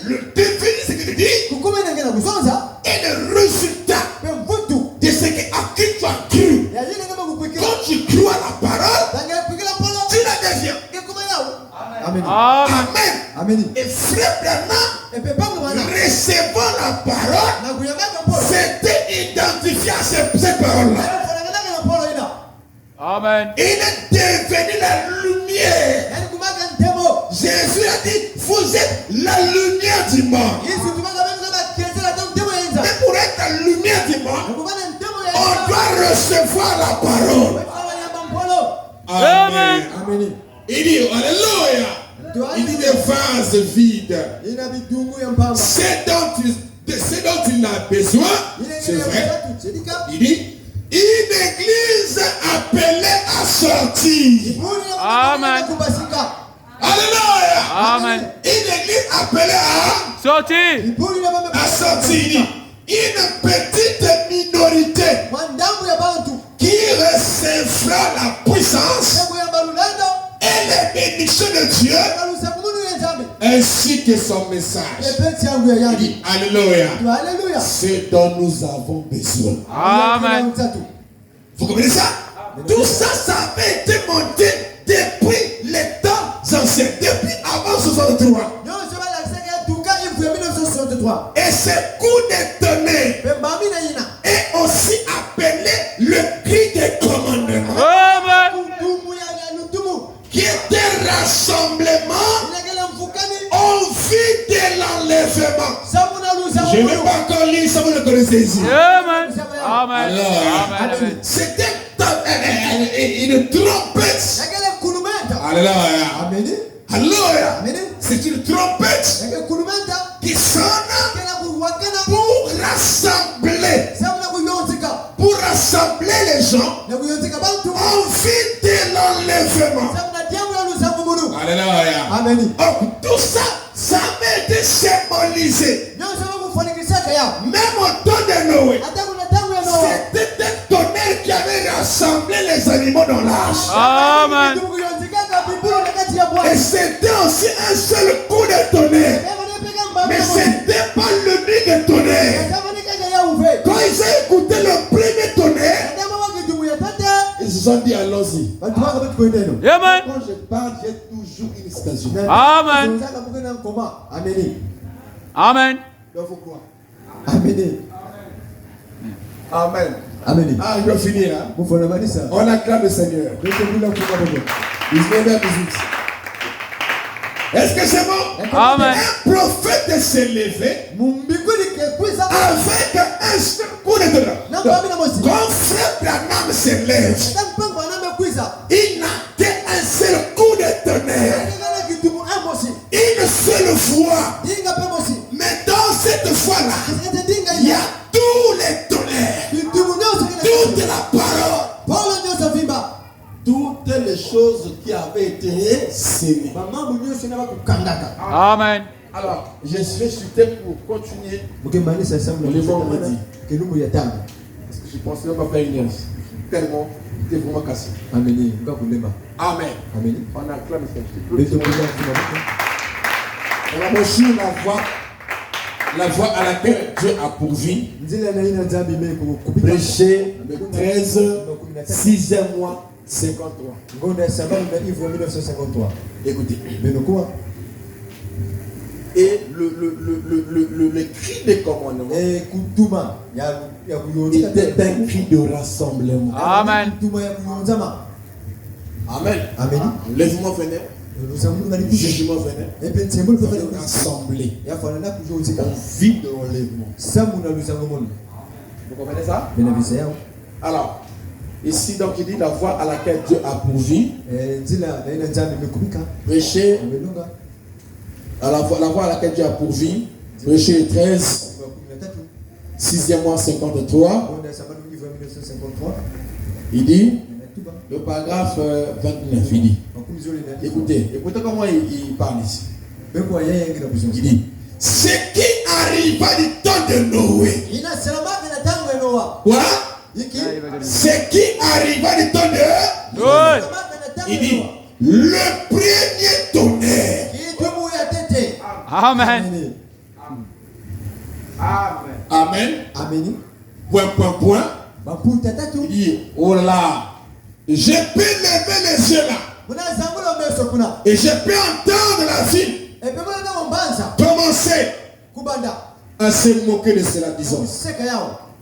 Le devenir, ce que tu dis, est le résultat de ce à qui tu as cru. Quand tu crois à la parole, tu la deviens. Amen. Et frère Branham, recevant la parole, c'était identifié à cette parole-là. Amen. Il est devenu la lumière. Jésus a dit, vous êtes la lumière du monde. Mais pour être la lumière du monde, on doit recevoir la parole. Amen. Il dit, alléluia. Il dit des vases vides. C'est dont il a besoin. C'est vrai. Il dit, une église appelée à sortir. Amen. Alléluia. Amen. Une église appelée à Sortir. sortir. Une petite minorité qui recevra la puissance et les bénédictions de Dieu ainsi que son message. Il dit, Alléluia. C'est dont nous avons besoin. Amen. Vous comprenez ça? Tout ça, ça avait été monté depuis les temps anciens, depuis avant 63. Et ce coup de tonnerre est aussi appelé le cri des commandements, Amen. qui est un rassemblement en vue de l'enlèvement. Je ne vais pas encore lire ça, vous le connaissez ici. Amen. Amen. Alors, Amen. c'était une trompette. Alléluia. Alléluia. C'est une trompette qui sonne pour rassembler les gens en vue de l'enlèvement. Alléluia. Oh, tout ça, ça avait été symbolisé. Même au temps de Noé, c'était un tonnerre qui avait rassemblé les animaux dans l'arche. Amen. Et c'était aussi un seul coup de tonnerre. Mais c'était pas l'unique tonnerre. Quand ils ont écouté le premier tonnerre, ils se sont dit allons-y. Amen. Quand je parle, j'ai toujours une station. Amen. Amen. Amen. Amen. Ah, je vais finir. Hein? On acclame le Seigneur. Est-ce que c'est bon? Amen. Un prophète s'est levé avec un seul coup de tonnerre. Quand frère Branham se lève, il n'a qu'un seul coup de tonnerre. Une seule fois. Mais dans cette fois-là, il y a tous les tonnerres, toute la parole, toutes les choses qui avaient été sémées. Amen. Alors, je suis chuté pour continuer le vendredi. Parce que je pensais qu'on va faire une heure. Tellement, c'était vraiment cassé. Amen. Amen. Amen. On acclame le Seigneur. On a reçu la voie à laquelle Dieu a pourvu. Prêcher le 13, 6e mois, 53. Écoutez. Et le cri de commandement était un cri de rassemblement. Amen. Amen. Amen. Lève-moi venez. Jugement venait. Rassembler. On vit de l'enlèvement. Vous comprenez ça? Alors, ici donc il dit la voie à laquelle Dieu a pourvu. Prêcher. À la voie à laquelle Dieu a pourvu. Prêcher 13. 6e mois 53. Il dit, le paragraphe 29, il dit, écoutez comment il parle ici. Il dit, ce qui arriva du temps de Noé. Quoi? Ce qui arriva du temps de Noé. Il dit, le premier tonnerre. Amen. Amen. Point. Il dit, oh là, je peux lever les yeux là. Et je peux entendre la ville commencer à se moquer de cela, disons.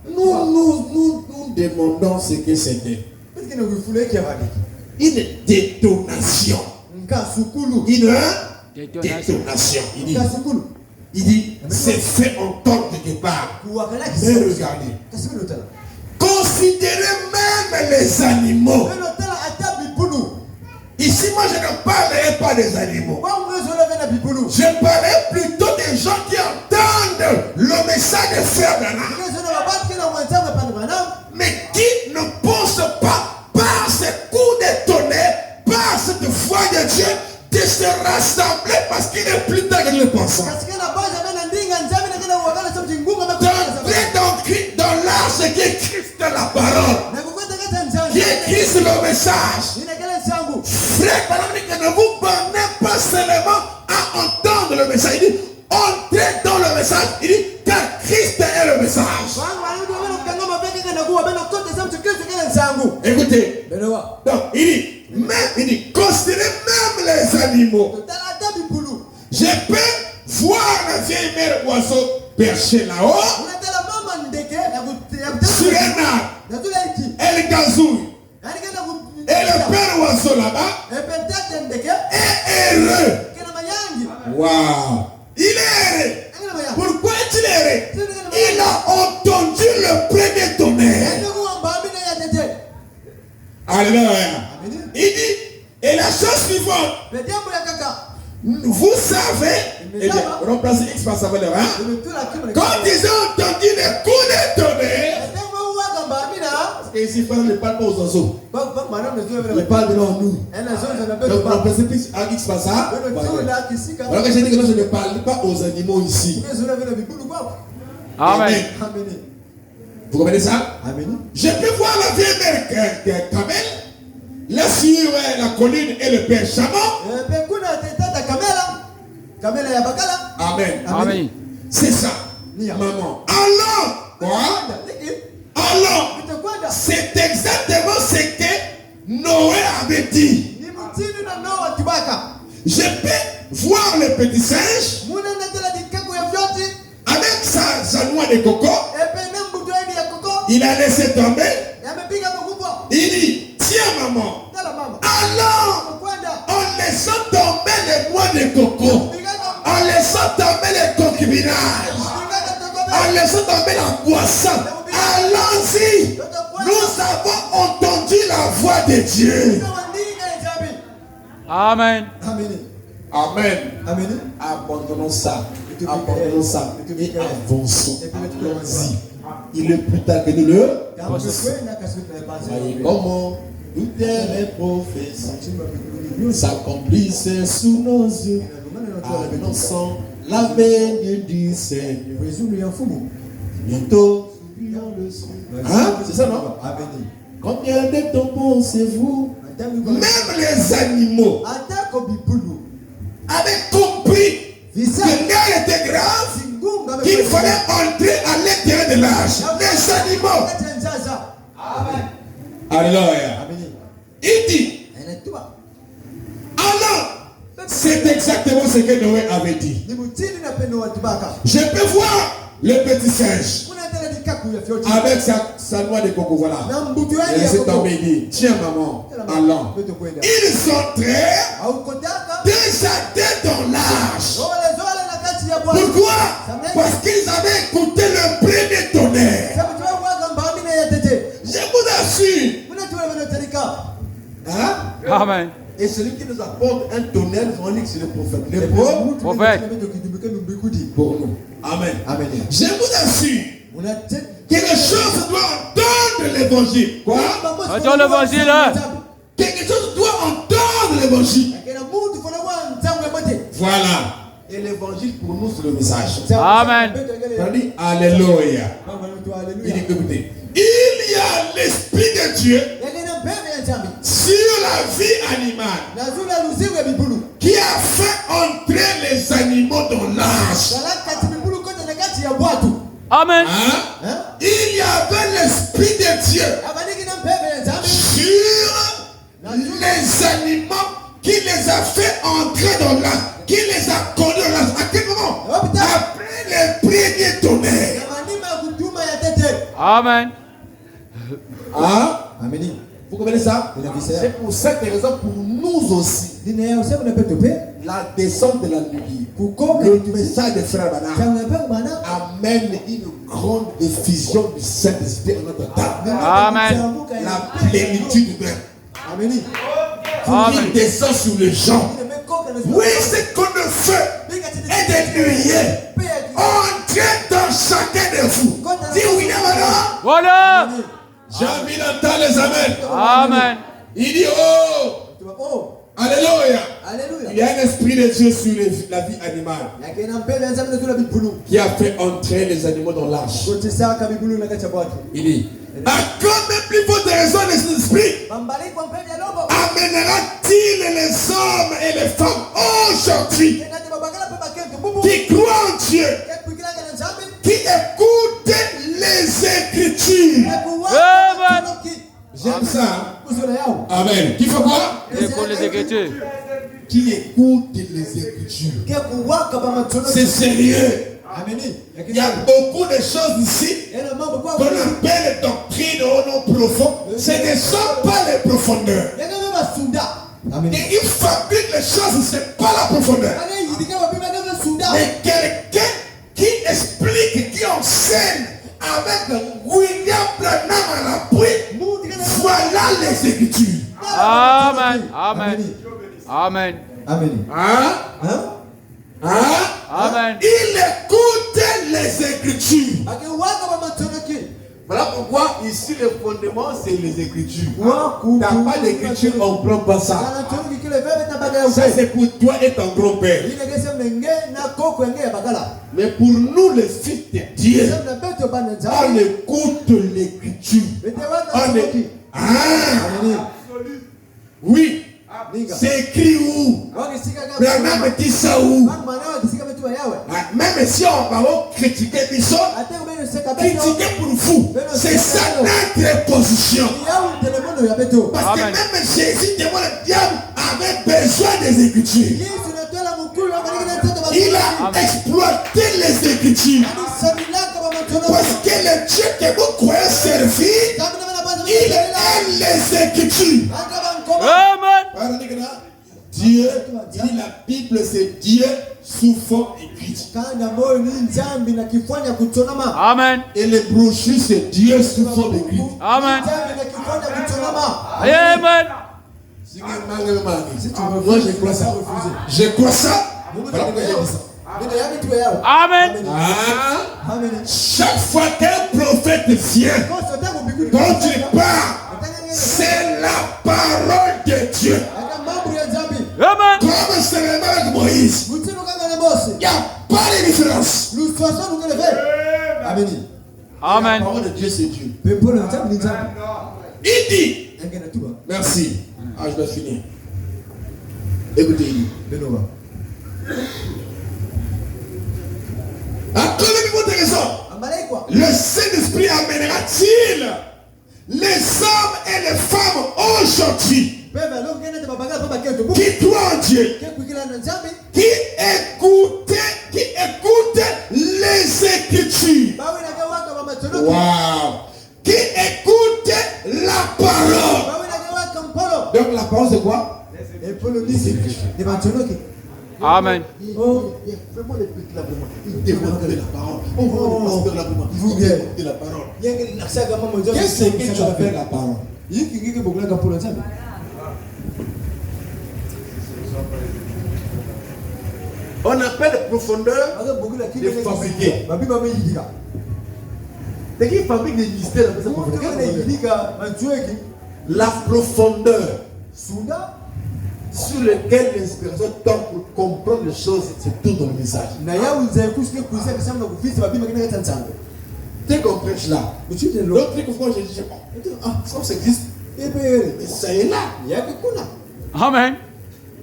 Nous demandons ce que c'était. Une détonation. Il dit, c'est fait encore quelque part. Mais regardez. Considérez même les animaux. Ici, moi, je ne parlerai pas des animaux. Je parlerai plutôt des gens qui entendent le message de Frère Branham, mais qui ne pensent pas, par ce coup de tonnerre, par cette foi de Dieu, de se la parole, qui est Christ le message. Frère, ne vous bornez pas seulement à entendre le message. Il dit, entrez dans le message. Il dit, car Christ est le message. Écoutez. Donc, il dit, considérez même les animaux. Je peux voir la vieille mère oiseau perché là-haut sur un arbre. Elle gazouille. Et le père oiseau là-bas est heureux. Waouh! Il est heureux. Pourquoi est-il heureux? Il a entendu le premier tonnerre. Alléluia. Il dit, et la chose suivante, vous savez, remplacer X par ça, quand ils ont entendu les coups de tonnerre, parce qu'ici, il ne parle pas aux oiseaux. Il parle devant nous. Donc, remplacer X par ça. Alors que j'ai dit que je ne parle pas aux animaux ici. Amen. Vous comprenez ça? Je peux voir la vieille mère Kamel, là sur la colline et le père Chaman. Amen. Amen. C'est ça. Maman. Alors, quoi? Alors, c'est exactement ce que Noé avait dit. Je peux voir le petit singe avec sa noix de coco. Il a laissé tomber. Il dit, tiens maman. Alors, en laissant tomber les noix de coco, en laissant tomber les concubinages, en laissant tomber la boisson, allons-y. Nous avons entendu la voix de Dieu. Amen. Amen. Amen. Abandonnons ça. Abandonnons ça. Et avançons. Allons-y. Il est plus tard que nous le. Voyez comment toutes les prophéties s'accomplissent sous nos yeux. Annonçons la venue du Seigneur. Bientôt. Hein? C'est ça, non? Combien de temps pensez-vous? Même les animaux avaient compris que l'air était grave, qu'il fallait entrer à l'intérieur de l'âge. Les animaux. Alléluia. Il dit, alors, c'est exactement ce que Noé avait dit. Je peux voir le petit singe avec sa noix de coco, voilà. Il laissé tomber, il dit, tiens maman, allons. Ils entrèrent déjà dans l'âge. Pourquoi? Parce qu'ils avaient écouté le premier tonnerre. Je vous assure. Hein? Amen. Et celui qui nous apporte un tonnerre, on dit que c'est le prophète. Le prophète. Pour nous. Amen. Amen. Je vous assure. Quelque chose doit entendre l'évangile. Quoi? Entends l'évangile. Quelque chose doit entendre l'évangile. Voilà. Et l'évangile pour nous, c'est le message. Amen. Alléluia. Il dit, écoutez, il y a l'Esprit de Dieu sur la vie animale qui a fait entrer les animaux dans l'âge. Amen. Hein? Il y avait l'Esprit de Dieu sur les animaux qui les a fait entrer dans l'âge, qui les a connus dans l'âge. À quel moment? Après les premiers tonnerres. Amen. Hein? Vous comprenez ça? C'est pour cette raison, pour nous aussi, la descente de la nuit, le message de Frère Branham amène une grande effusion du Saint-Esprit en notre temps. Amen. La plénitude même. Amen. Il descend sur les gens. Oui, c'est qu'on ne fait et de nuyer. Entrez dans chacun de vous. Dis oui, madame. Voilà. J'ai envie d'entendre les amens. Amen. Il dit oh. Alléluia. Il y a un esprit de Dieu sur la vie animale qui a fait entrer les animaux dans l'arche. Il dit À combien plus forte raison l'esprit amènera-t-il les hommes et les femmes aujourd'hui qui croient en Dieu, qui écoutent les Écritures? Amen. J'aime ça. Amen. Qui fait quoi? Écoute les Écritures. Qui écoute les Écritures. C'est sérieux. Il y a beaucoup de choses ici qu'on appelle doctrine au nom profond. Ce ne sont pas les profondeurs. Et il fabrique les choses, ce n'est pas la profondeur. Mais quelqu'un qui explique, qui enseigne avec William Branham à l'appui, voilà les Écritures. Amen. Amen. Amen. Amen. Amen. Il écoute les Écritures. Voilà pourquoi ici le fondement c'est les Écritures. T'as pas d'Écriture, on ne prend pas ça. Ça c'est pour toi et ton grand-père. Mais pour nous les fils de Dieu, on écoute l'Écriture. Oui. C'est écrit où? Branham dit ça où? Même si on va critiquer Bishop, critiquer pour vous, c'est ça notre position. Parce que même Jésus demande le diable avait besoin des Écritures. Il a exploité les Écritures. Parce que le Dieu que vous croyez servir, il aime les Écritures. Amen. Dieu, dit la Bible, c'est Dieu sous forme écrite. Amen. Et les brochures, c'est Dieu sous forme écrite. Amen. Amen. Moi, je crois ça. Je crois ça. Amen. Chaque fois qu'un prophète vient, quand il parle, c'est la parole de Dieu. Amen. Comme c'est le avec Moïse. Il n'y a pas de différence. Amen. La parole de Dieu, c'est Dieu. Il dit. Merci. Je dois finir. Écoutez, il dit. À quel niveau de raison le Saint-Esprit amènera-t-il les hommes et les femmes aujourd'hui qui croient en Dieu, qui écoutent les Écritures, qui écoutent la parole. Donc la parole c'est quoi? Les Écritures. Amen. Fais-moi l'écouter là vraiment. Il développe la parole. On va le pasteur là vraiment. Il faut écouter la parole. Qu'est-ce que tu as fait la parole? On appelle profondeur de fabriquer. C'est qui fabrique des mystères? La profondeur sur lequel l'inspiration tombe pour comprendre les choses, c'est tout dans le message. Tu comprends cela? L'autre truc, je dis, ça existe. Mais ça est là. Amen.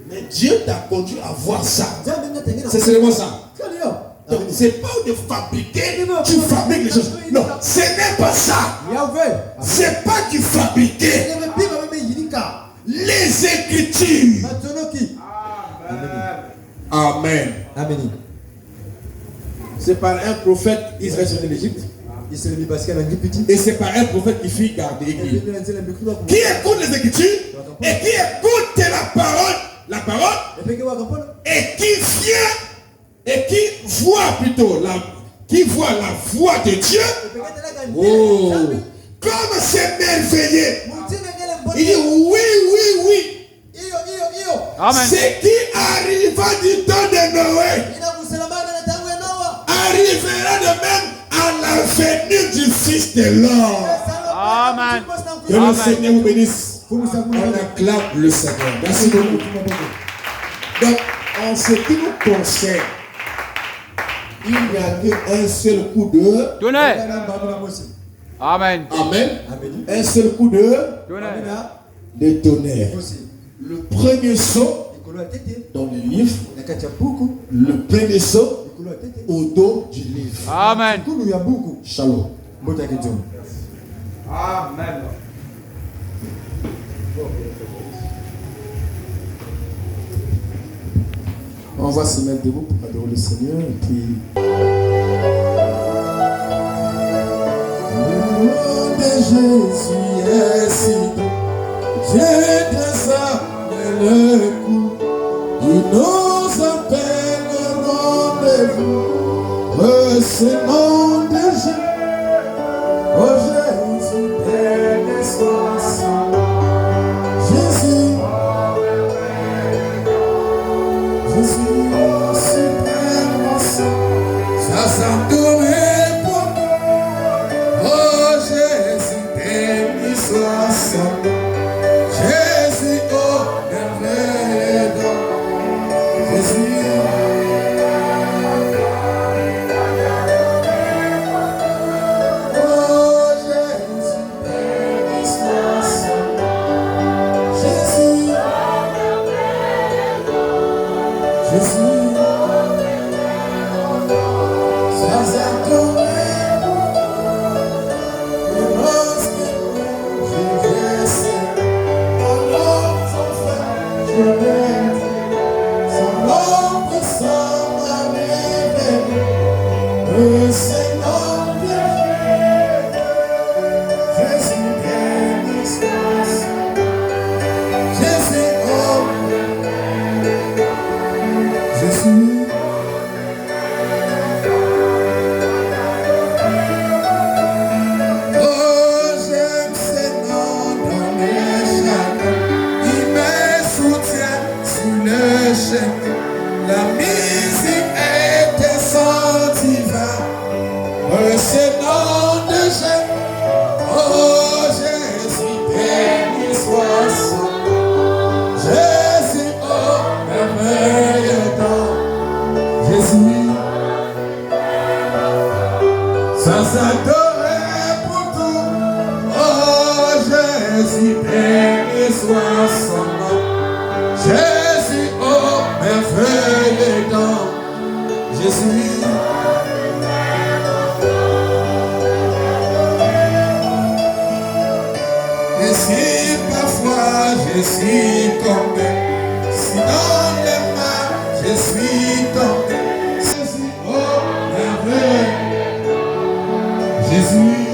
Mais Dieu t'a conduit à voir ça. C'est seulement ça. C'est pas de fabriquer, tu fabriques les choses. Non, ce n'est pas ça. C'est pas du fabriquer. Les Écritures. Amen. Amen. C'est par un prophète Israël sorti d'Égypte. Et c'est par un prophète qui fit garder l'Église. Qui écoute les Écritures et qui écoute la parole, et qui vient et qui voit plutôt qui voit la voix de Dieu. Oh, comme c'est merveilleux. Il dit oui. Amen. Ce qui arriva du temps de Noé arrivera de même à la venue du Fils de l'homme. Amen. Que le Seigneur vous bénisse. On acclame le Seigneur. Merci beaucoup. Donc, en ce qui nous concerne, il n'y a qu'un seul coup de Amen. Amen. Amen. Un seul coup de tonnerre. Le premier saut dans le livre, le premier saut au dos du livre. Amen. Shalom. Amen. On va se mettre debout pour adorer le Seigneur et puis. Le nom de Jésus est si doux. J'ai de ça le coup. Il nous appelle au rendez-vous. Ce nom de Jésus. Oh Jésus, béni soit son nom. Jésus. Jésus, suprême sang, ça s'entoure pour nous. Oh Jésus, béni soit son nom. Jésus, oh merveilleux don. Jésus, oh Jésus, béni soit son nom. Jésus, Jésus, ça s'entoure et lorsque je sais, mon nom son frère, je vais son nom puissant m'a révélé, le Seigneur de Jésus, béni soit son nom. Jésus, oh Jésus. Oh, j'aime ces noms dans les chemins. Il me soutient sur le chemin. La musique est un son divin. Ce nom de Jésus. Oh, Jésus, béni soit son nom. Jésus, oh, merveilleux don. Jésus, sans adorer pour tout. Oh Jésus, béni soit son nom. Jésus, oh merveilleux don. Jésus. Et si parfois je suis tombé, si dans les mains je suis tombé, Jésus, oh merveilleux, Jésus.